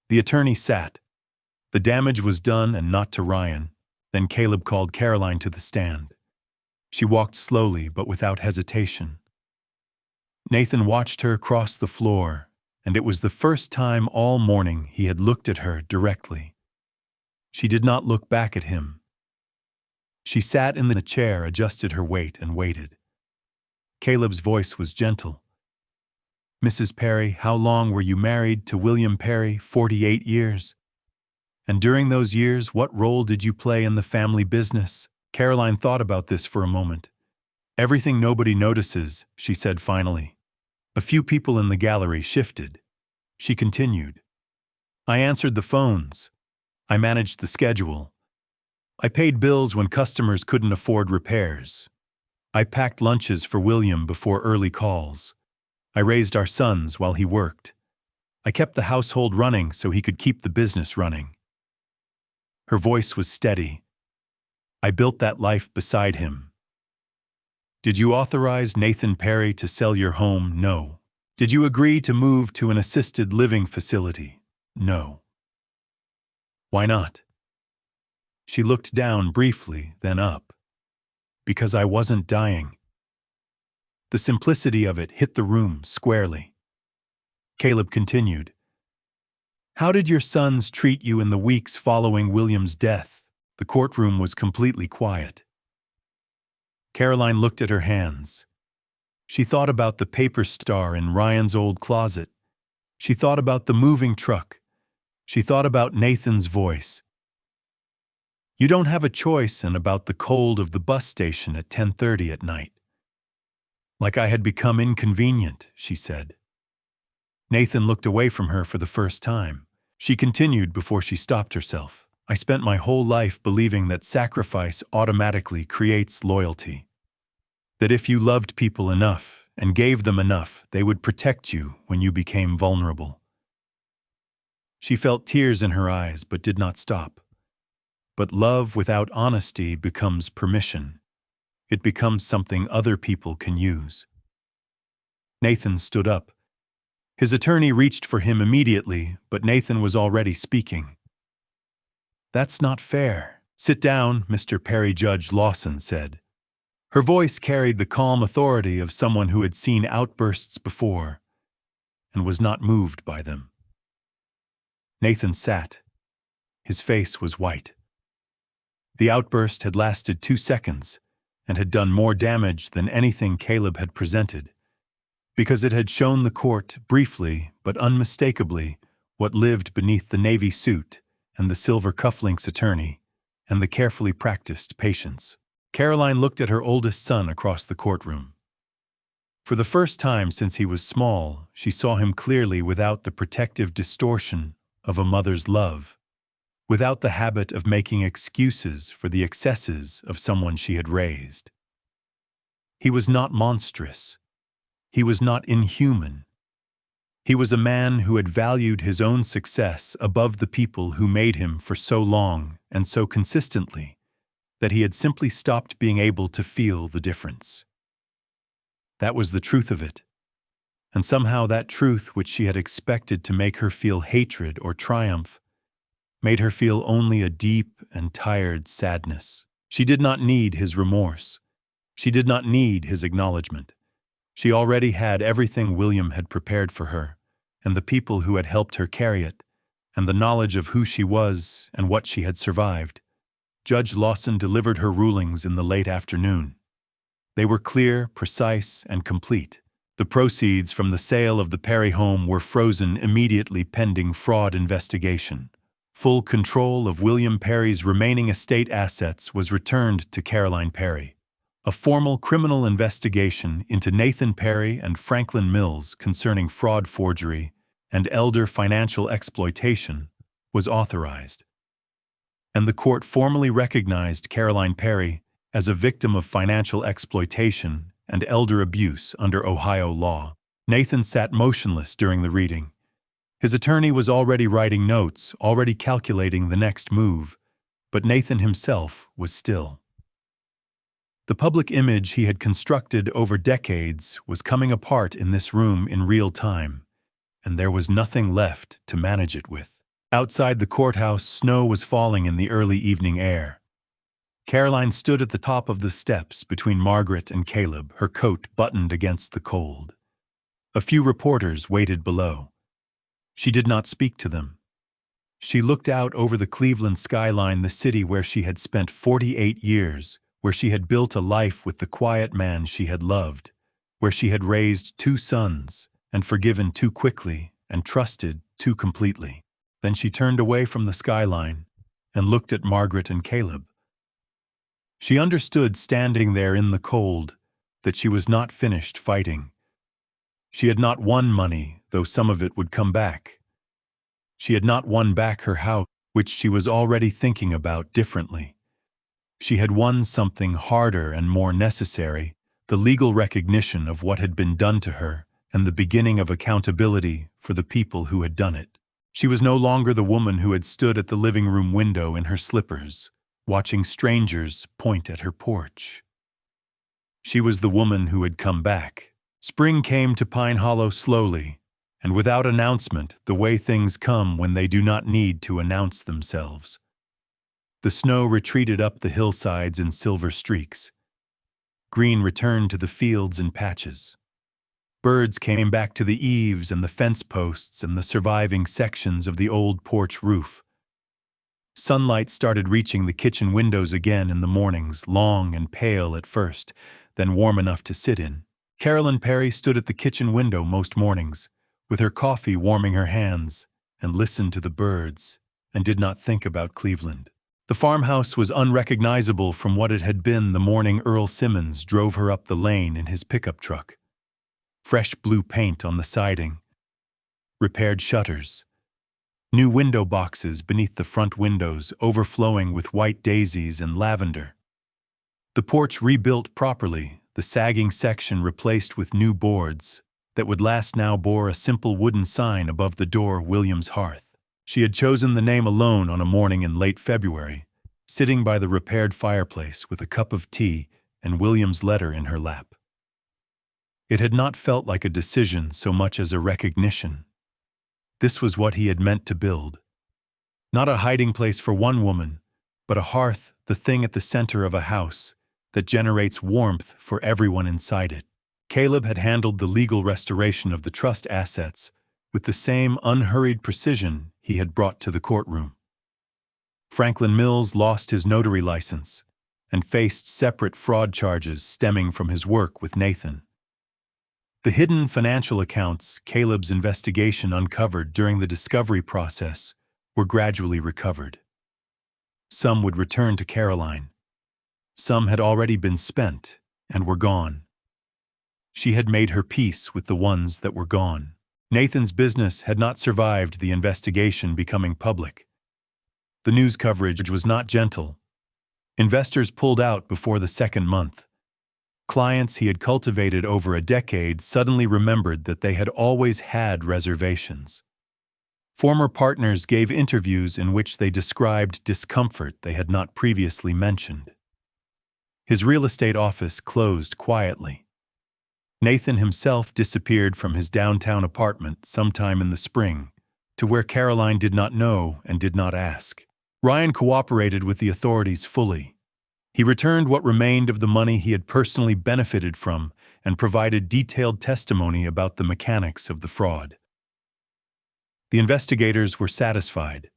The attorney sat. The damage was done, and not to Ryan. Then Caleb called Caroline to the stand. She walked slowly but without hesitation. Nathan watched her cross the floor, and it was the first time all morning he had looked at her directly. She did not look back at him. She sat in the chair, adjusted her weight, and waited. Caleb's voice was gentle. "Mrs. Perry, how long were you married to William Perry? 48 years. And during those years, what role did you play in the family business?" Caroline thought about this for a moment. "Everything nobody notices," she said finally. A few people in the gallery shifted. She continued. "I answered the phones. I managed the schedule. I paid bills when customers couldn't afford repairs. I packed lunches for William before early calls. I raised our sons while he worked. I kept the household running so he could keep the business running." Her voice was steady. "I built that life beside him." "Did you authorize Nathan Perry to sell your home?" "No." "Did you agree to move to an assisted living facility?" "No." "Why not?" She looked down briefly, then up. "Because I wasn't dying." The simplicity of it hit the room squarely. Caleb continued. "How did your sons treat you in the weeks following William's death?" The courtroom was completely quiet. Caroline looked at her hands. She thought about the paper star in Ryan's old closet. She thought about the moving truck. She thought about Nathan's voice. "You don't have a choice," and about the cold of the bus station at 10:30 at night. "Like I had become inconvenient," she said. Nathan looked away from her for the first time. She continued before she stopped herself. "I spent my whole life believing that sacrifice automatically creates loyalty. That if you loved people enough and gave them enough, they would protect you when you became vulnerable." She felt tears in her eyes but did not stop. But love without honesty becomes permission. It becomes something other people can use. Nathan stood up. His attorney reached for him immediately, but Nathan was already speaking. "That's not fair." "Sit down, Mr. Perry," Judge Lawson said. Her voice carried the calm authority of someone who had seen outbursts before and was not moved by them. Nathan sat. His face was white. The outburst had lasted 2 seconds and had done more damage than anything Caleb had presented, because it had shown the court, briefly but unmistakably, what lived beneath the navy suit and the silver cufflinks attorney, and the carefully practiced patience. Caroline looked at her oldest son across the courtroom. For the first time since he was small, she saw him clearly without the protective distortion of a mother's love, without the habit of making excuses for the excesses of someone she had raised. He was not monstrous. He was not inhuman. He was a man who had valued his own success above the people who made him for so long and so consistently that he had simply stopped being able to feel the difference. That was the truth of it. And somehow that truth, which she had expected to make her feel hatred or triumph, made her feel only a deep and tired sadness. She did not need his remorse. She did not need his acknowledgement. She already had everything William had prepared for her, and the people who had helped her carry it, and the knowledge of who she was and what she had survived, Judge Lawson delivered her rulings in the late afternoon. They were clear, precise, and complete. The proceeds from the sale of the Perry home were frozen immediately pending fraud investigation. Full control of William Perry's remaining estate assets was returned to Caroline Perry. A formal criminal investigation into Nathan Perry and Franklin Mills concerning fraud, forgery, and elder financial exploitation was authorized. And the court formally recognized Caroline Perry as a victim of financial exploitation and elder abuse under Ohio law. Nathan sat motionless during the reading. His attorney was already writing notes, already calculating the next move, but Nathan himself was still. The public image he had constructed over decades was coming apart in this room in real time, and there was nothing left to manage it with. Outside the courthouse, snow was falling in the early evening air. Caroline stood at the top of the steps between Margaret and Caleb, her coat buttoned against the cold. A few reporters waited below. She did not speak to them. She looked out over the Cleveland skyline, the city where she had spent 48 years, where she had built a life with the quiet man she had loved, where she had raised 2 sons and forgiven too quickly and trusted too completely. Then she turned away from the skyline and looked at Margaret and Caleb. She understood, standing there in the cold, that she was not finished fighting. She had not won money, though some of it would come back. She had not won back her house, which she was already thinking about differently. She had won something harder and more necessary, the legal recognition of what had been done to her and the beginning of accountability for the people who had done it. She was no longer the woman who had stood at the living room window in her slippers, watching strangers point at her porch. She was the woman who had come back. Spring came to Pine Hollow slowly, and without announcement, the way things come when they do not need to announce themselves. The snow retreated up the hillsides in silver streaks. Green returned to the fields in patches. Birds came back to the eaves and the fence posts and the surviving sections of the old porch roof. Sunlight started reaching the kitchen windows again in the mornings, long and pale at first, then warm enough to sit in. Caroline Perry stood at the kitchen window most mornings, with her coffee warming her hands, and listened to the birds, and did not think about Cleveland. The farmhouse was unrecognizable from what it had been the morning Earl Simmons drove her up the lane in his pickup truck. Fresh blue paint on the siding, repaired shutters, new window boxes beneath the front windows overflowing with white daisies and lavender. The porch rebuilt properly, the sagging section replaced with new boards that would last now bore a simple wooden sign above the door, William's Hearth. She had chosen the name alone on a morning in late February, sitting by the repaired fireplace with a cup of tea and William's letter in her lap. It had not felt like a decision so much as a recognition. This was what he had meant to build. Not a hiding place for one woman, but a hearth, the thing at the center of a house that generates warmth for everyone inside it. Caleb had handled the legal restoration of the trust assets with the same unhurried precision he had brought to the courtroom. Franklin Mills lost his notary license and faced separate fraud charges stemming from his work with Nathan. The hidden financial accounts Caleb's investigation uncovered during the discovery process were gradually recovered. Some would return to Caroline. Some had already been spent and were gone. She had made her peace with the ones that were gone. Nathan's business had not survived the investigation becoming public. The news coverage was not gentle. Investors pulled out before the second month. Clients he had cultivated over a decade suddenly remembered that they had always had reservations. Former partners gave interviews in which they described discomfort they had not previously mentioned. His real estate office closed quietly. Nathan himself disappeared from his downtown apartment sometime in the spring, to where Caroline did not know and did not ask. Ryan cooperated with the authorities fully. He returned what remained of the money he had personally benefited from and provided detailed testimony about the mechanics of the fraud. The investigators were satisfied.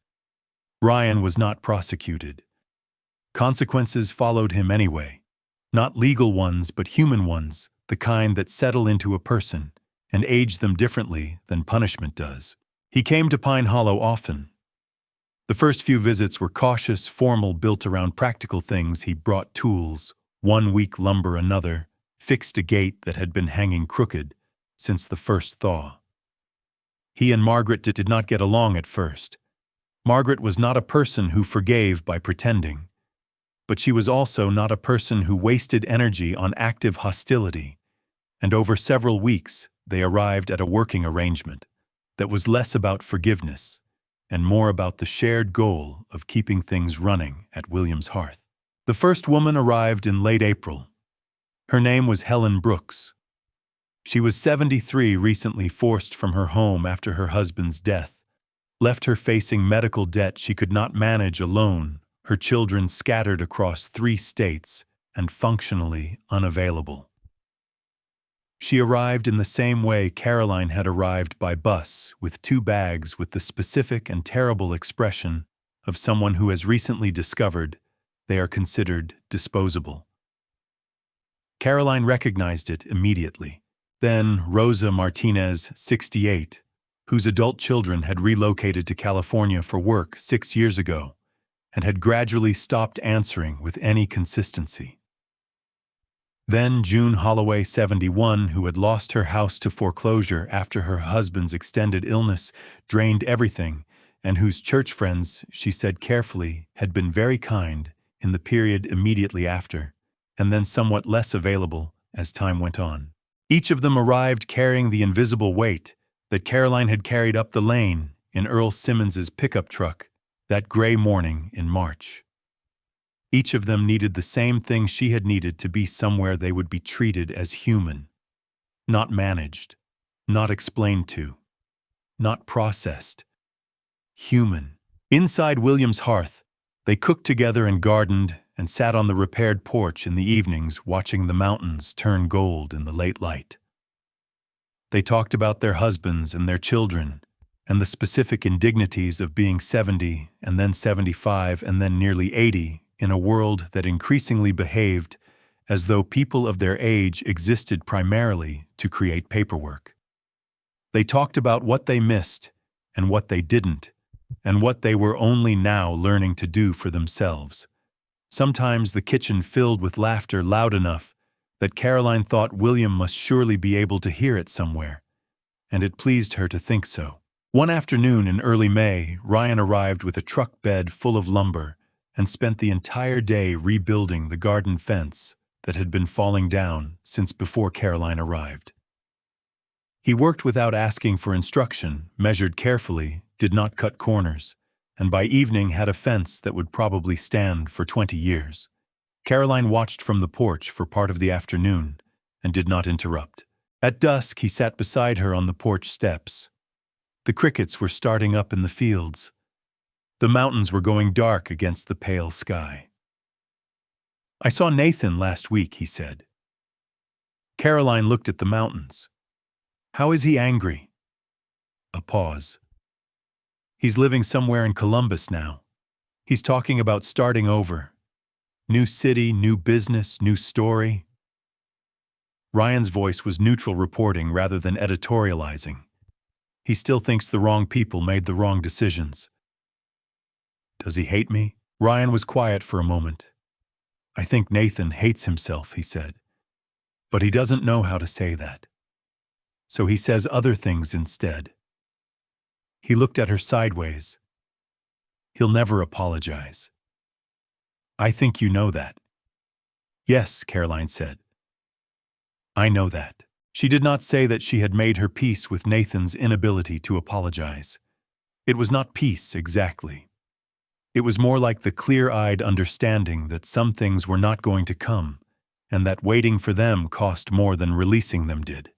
Ryan was not prosecuted. Consequences followed him anyway. Not legal ones, but human ones, the kind that settle into a person and age them differently than punishment does. He came to Pine Hollow often. The first few visits were cautious, formal, built around practical things. He brought tools, 1 week lumber another, fixed a gate that had been hanging crooked since the first thaw. He and Margaret did not get along at first. Margaret was not a person who forgave by pretending, but she was also not a person who wasted energy on active hostility, and over several weeks they arrived at a working arrangement that was less about forgiveness and more about the shared goal of keeping things running at William's hearth. The first woman arrived in late April. Her name was Helen Brooks. She was 73, recently forced from her home after her husband's death, left her facing medical debt she could not manage alone, her children scattered across 3 states and functionally unavailable. She arrived in the same way Caroline had arrived, by bus, with 2 bags with the specific and terrible expression of someone who has recently discovered they are considered disposable. Caroline recognized it immediately. Then Rosa Martinez, 68, whose adult children had relocated to California for work 6 years ago and had gradually stopped answering with any consistency. Then June Holloway, 71, who had lost her house to foreclosure after her husband's extended illness drained everything, and whose church friends, she said carefully, had been very kind in the period immediately after, and then somewhat less available as time went on. Each of them arrived carrying the invisible weight that Caroline had carried up the lane in Earl Simmons's pickup truck that gray morning in March. Each of them needed the same thing she had needed to be somewhere they would be treated as human, not managed, not explained to, not processed. Human. Inside William's hearth, they cooked together and gardened and sat on the repaired porch in the evenings watching the mountains turn gold in the late light. They talked about their husbands and their children and the specific indignities of being 70 and then 75 and then nearly 80 in a world that increasingly behaved as though people of their age existed primarily to create paperwork. They talked about what they missed and what they didn't, and what they were only now learning to do for themselves. Sometimes the kitchen filled with laughter loud enough that Caroline thought William must surely be able to hear it somewhere, and it pleased her to think so. One afternoon in early May, Ryan arrived with a truck bed full of lumber and spent the entire day rebuilding the garden fence that had been falling down since before Caroline arrived. He worked without asking for instruction, measured carefully, did not cut corners, and by evening had a fence that would probably stand for 20 years. Caroline watched from the porch for part of the afternoon and did not interrupt. At dusk, he sat beside her on the porch steps. The crickets were starting up in the fields. The mountains were going dark against the pale sky. "I saw Nathan last week," he said. Caroline looked at the mountains. "How is he angry?" A pause. "He's living somewhere in Columbus now. He's talking about starting over. New city, new business, new story." Ryan's voice was neutral reporting rather than editorializing. "He still thinks the wrong people made the wrong decisions." "Does he hate me?" Ryan was quiet for a moment. "I think Nathan hates himself," he said. "But he doesn't know how to say that. So he says other things instead." He looked at her sideways. "He'll never apologize." "I think you know that." "Yes," Caroline said. "I know that." She did not say that she had made her peace with Nathan's inability to apologize. It was not peace, exactly. It was more like the clear-eyed understanding that some things were not going to come, and that waiting for them cost more than releasing them did.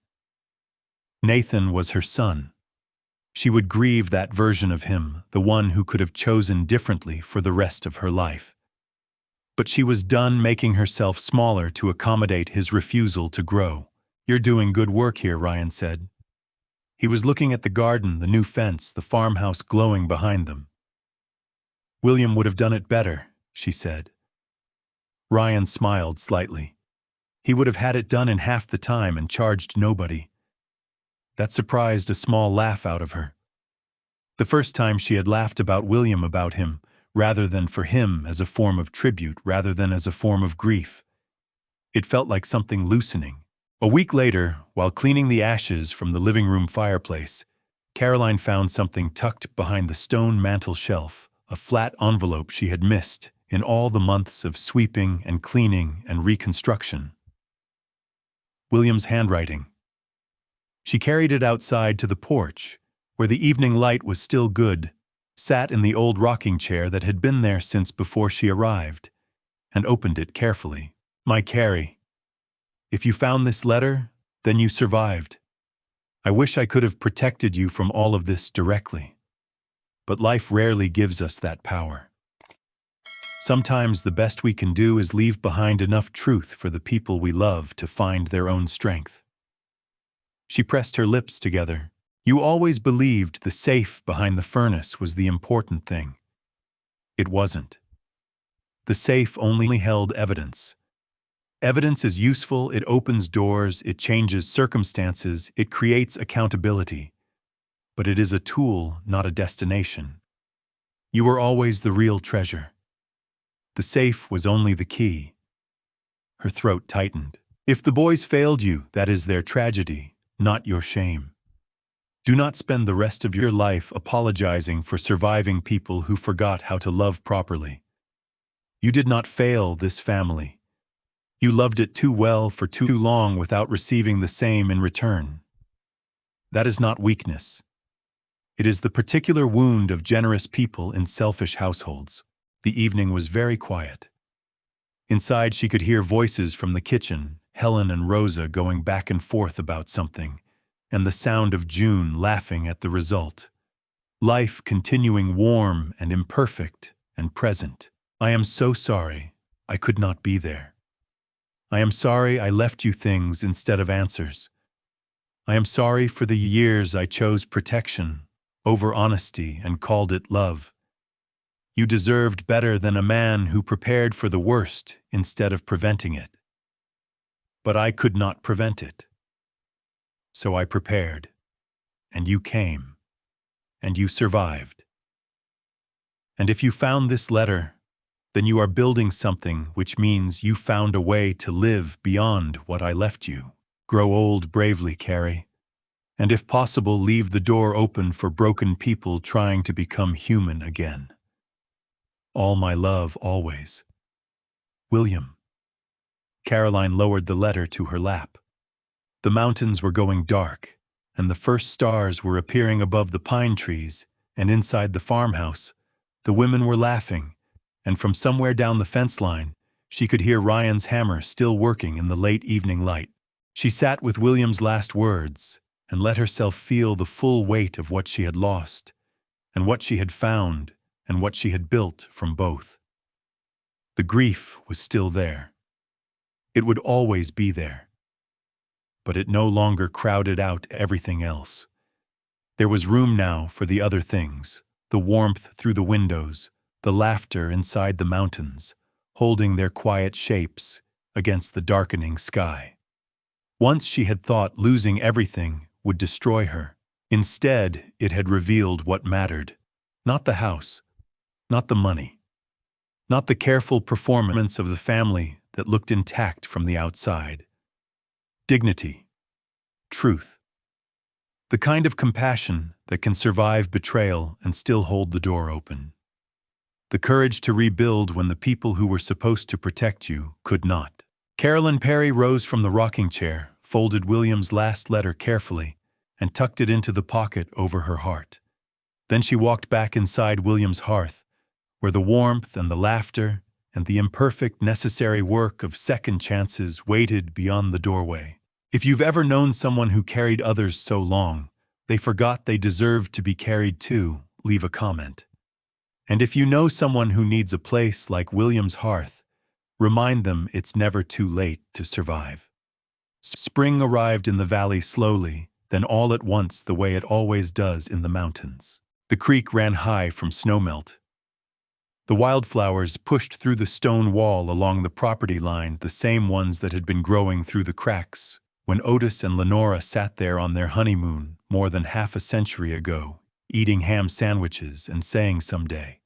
Nathan was her son. She would grieve that version of him, the one who could have chosen differently for the rest of her life. But she was done making herself smaller to accommodate his refusal to grow. "You're doing good work here," Ryan said. He was looking at the garden, the new fence, the farmhouse glowing behind them. "William would have done it better," she said. Ryan smiled slightly. He would have had it done in half the time and charged nobody. That surprised a small laugh out of her. The first time she had laughed about William, about him, rather than for him, as a form of tribute, rather than as a form of grief. It felt like something loosening. A week later, while cleaning the ashes from the living room fireplace, Caroline found something tucked behind the stone mantel shelf, a flat envelope she had missed in all the months of sweeping and cleaning and reconstruction. William's handwriting. She carried it outside to the porch, where the evening light was still good, sat in the old rocking chair that had been there since before she arrived, and opened it carefully. "My Carrie, if you found this letter, then you survived. I wish I could have protected you from all of this directly. But life rarely gives us that power. Sometimes the best we can do is leave behind enough truth for the people we love to find their own strength." She pressed her lips together. "You always believed the safe behind the furnace was the important thing. It wasn't. The safe only held evidence. Evidence is useful, it opens doors, it changes circumstances, it creates accountability. But it is a tool, not a destination. You were always the real treasure. The safe was only the key." Her throat tightened. "If the boys failed you, that is their tragedy, not your shame. Do not spend the rest of your life apologizing for surviving people who forgot how to love properly. You did not fail this family. You loved it too well for too long without receiving the same in return. That is not weakness. It is the particular wound of generous people in selfish households." The evening was very quiet. Inside, she could hear voices from the kitchen, Helen and Rosa going back and forth about something, and the sound of June laughing at the result. Life continuing warm and imperfect and present. "I am so sorry I could not be there. I am sorry I left you things instead of answers. I am sorry for the years I chose protection over honesty and called it love. You deserved better than a man who prepared for the worst instead of preventing it. But I could not prevent it. So I prepared, and you came, and you survived. And if you found this letter, then you are building something, which means you found a way to live beyond what I left you. Grow old bravely, Carrie. And if possible, leave the door open for broken people trying to become human again. All my love, always. William." Caroline lowered the letter to her lap. The mountains were going dark, and the first stars were appearing above the pine trees, and inside the farmhouse, the women were laughing, and from somewhere down the fence line, she could hear Ryan's hammer still working in the late evening light. She sat with William's last words and let herself feel the full weight of what she had lost, and what she had found, and what she had built from both. The grief was still there. It would always be there. But it no longer crowded out everything else. There was room now for the other things, the warmth through the windows, the laughter inside the mountains, holding their quiet shapes against the darkening sky. Once she had thought losing everything would destroy her. Instead, it had revealed what mattered. Not the house, not the money, not the careful performance of the family that looked intact from the outside. Dignity, truth, the kind of compassion that can survive betrayal and still hold the door open. The courage to rebuild when the people who were supposed to protect you could not. Carolyn Perry rose from the rocking chair, folded William's last letter carefully, and tucked it into the pocket over her heart. Then she walked back inside William's hearth, where the warmth and the laughter and the imperfect necessary work of second chances waited beyond the doorway. If you've ever known someone who carried others so long, they forgot they deserved to be carried too, leave a comment. And if you know someone who needs a place like William's hearth, remind them it's never too late to survive. Spring arrived in the valley slowly, then all at once the way it always does in the mountains. The creek ran high from snowmelt. The wildflowers pushed through the stone wall along the property line, the same ones that had been growing through the cracks when Otis and Lenora sat there on their honeymoon more than half a century ago, eating ham sandwiches and saying someday.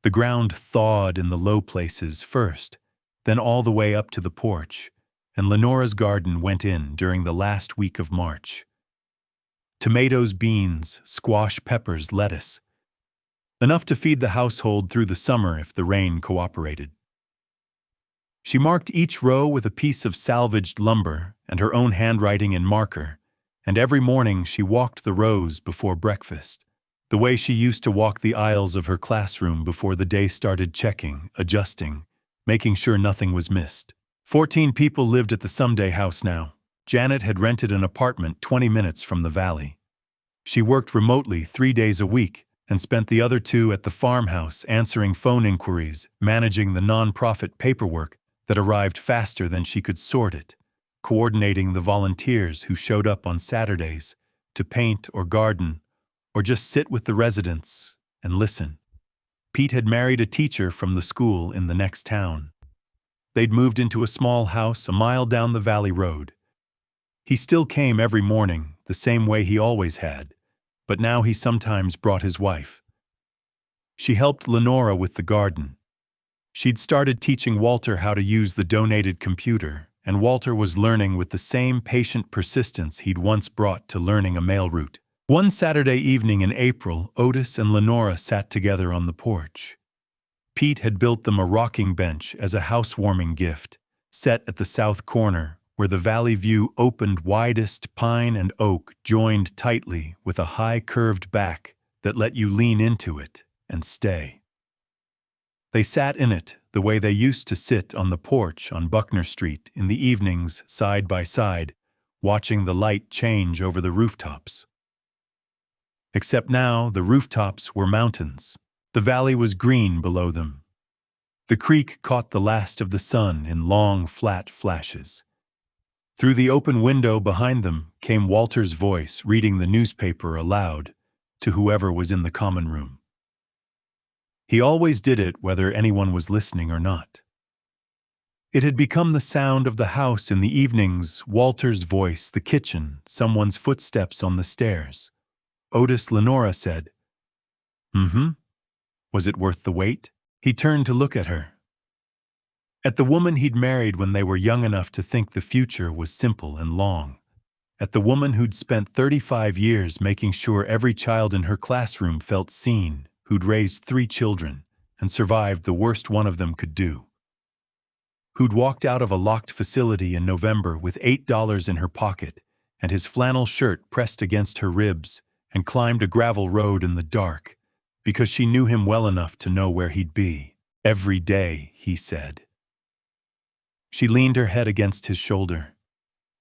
The ground thawed in the low places first, then all the way up to the porch, and Lenora's garden went in during the last week of March. Tomatoes, beans, squash, peppers, lettuce. Enough to feed the household through the summer if the rain cooperated. She marked each row with a piece of salvaged lumber and her own handwriting in marker, and every morning she walked the rows before breakfast, the way she used to walk the aisles of her classroom before the day started, checking, adjusting, making sure nothing was missed. 14 people lived at the Someday house now. Janet had rented an apartment 20 minutes from the valley. She worked remotely 3 days a week and spent the other 2 at the farmhouse answering phone inquiries, managing the nonprofit paperwork that arrived faster than she could sort it, coordinating the volunteers who showed up on Saturdays to paint or garden or just sit with the residents and listen. Pete had married a teacher from the school in the next town. They'd moved into a small house a mile down the valley road. He still came every morning, the same way he always had, but now he sometimes brought his wife. She helped Lenora with the garden. She'd started teaching Walter how to use the donated computer, and Walter was learning with the same patient persistence he'd once brought to learning a mail route. One Saturday evening in April, Otis and Lenora sat together on the porch. Pete had built them a rocking bench as a housewarming gift, set at the south corner, where the valley view opened widest. Pine and oak joined tightly with a high curved back that let you lean into it and stay. They sat in it the way they used to sit on the porch on Buckner Street in the evenings, side by side, watching the light change over the rooftops. Except now the rooftops were mountains. The valley was green below them. The creek caught the last of the sun in long, flat flashes. Through the open window behind them came Walter's voice reading the newspaper aloud to whoever was in the common room. He always did it whether anyone was listening or not. It had become the sound of the house in the evenings, Walter's voice, the kitchen, someone's footsteps on the stairs. Otis, Lenora said, "Mm-hmm. Was it worth the wait?" He turned to look at her. At the woman he'd married when they were young enough to think the future was simple and long. At the woman who'd spent 35 years making sure every child in her classroom felt seen, who'd raised 3 children and survived the worst one of them could do. Who'd walked out of a locked facility in November with $8 in her pocket and his flannel shirt pressed against her ribs and climbed a gravel road in the dark because she knew him well enough to know where he'd be. Every day, he said. She leaned her head against his shoulder.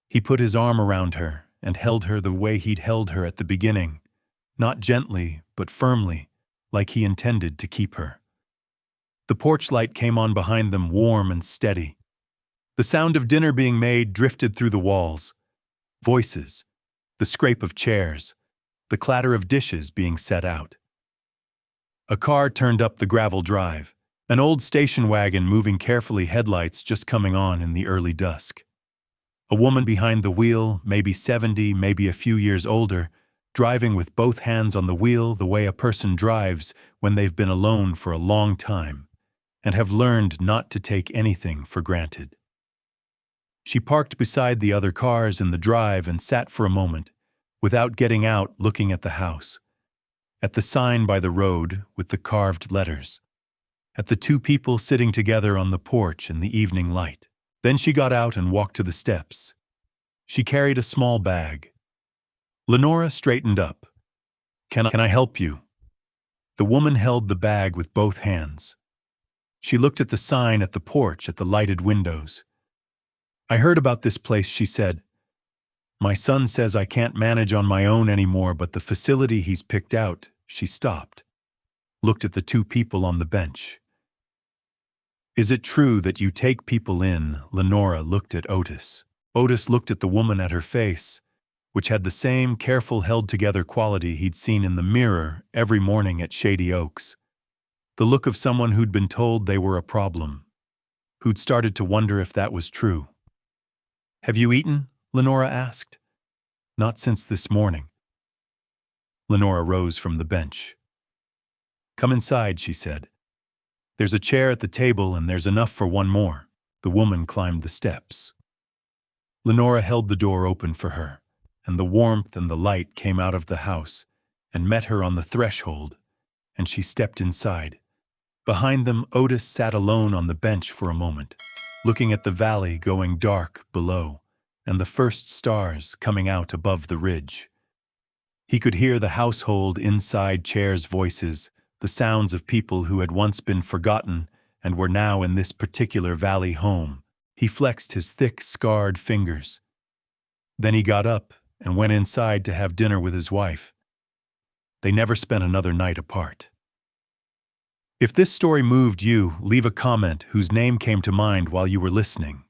He put his arm around her and held her the way he'd held her at the beginning, not gently, but firmly, like he intended to keep her. The porch light came on behind them, warm and steady. The sound of dinner being made drifted through the walls. Voices, the scrape of chairs, the clatter of dishes being set out. A car turned up the gravel drive, an old station wagon moving carefully, headlights just coming on in the early dusk. A woman behind the wheel, maybe 70, maybe a few years older, driving with both hands on the wheel the way a person drives when they've been alone for a long time and have learned not to take anything for granted. She parked beside the other cars in the drive and sat for a moment, without getting out, looking at the house, at the sign by the road with the carved letters, at the 2 people sitting together on the porch in the evening light. Then she got out and walked to the steps. She carried a small bag. Lenora straightened up. Can I help you?" The woman held the bag with both hands. She looked at the sign at the porch at the lighted windows. "I heard about this place," she said. "My son says I can't manage on my own anymore, but the facility he's picked out." She stopped, looked at the 2 people on the bench. "Is it true that you take people in?" Lenora looked at Otis. Otis looked at the woman at her face, which had the same careful held-together quality he'd seen in the mirror every morning at Shady Oaks. The look of someone who'd been told they were a problem, who'd started to wonder if that was true. "Have you eaten?" Lenora asked. "Not since this morning." Lenora rose from the bench. "Come inside," she said. "There's a chair at the table and there's enough for one more." The woman climbed the steps. Lenora held the door open for her, and the warmth and the light came out of the house and met her on the threshold, and she stepped inside. Behind them, Otis sat alone on the bench for a moment, looking at the valley going dark below and the first stars coming out above the ridge. He could hear the household inside chairs' voices, the sounds of people who had once been forgotten and were now in this particular valley home. He flexed his thick, scarred fingers. Then he got up and went inside to have dinner with his wife. They never spent another night apart. If this story moved you, leave a comment whose name came to mind while you were listening.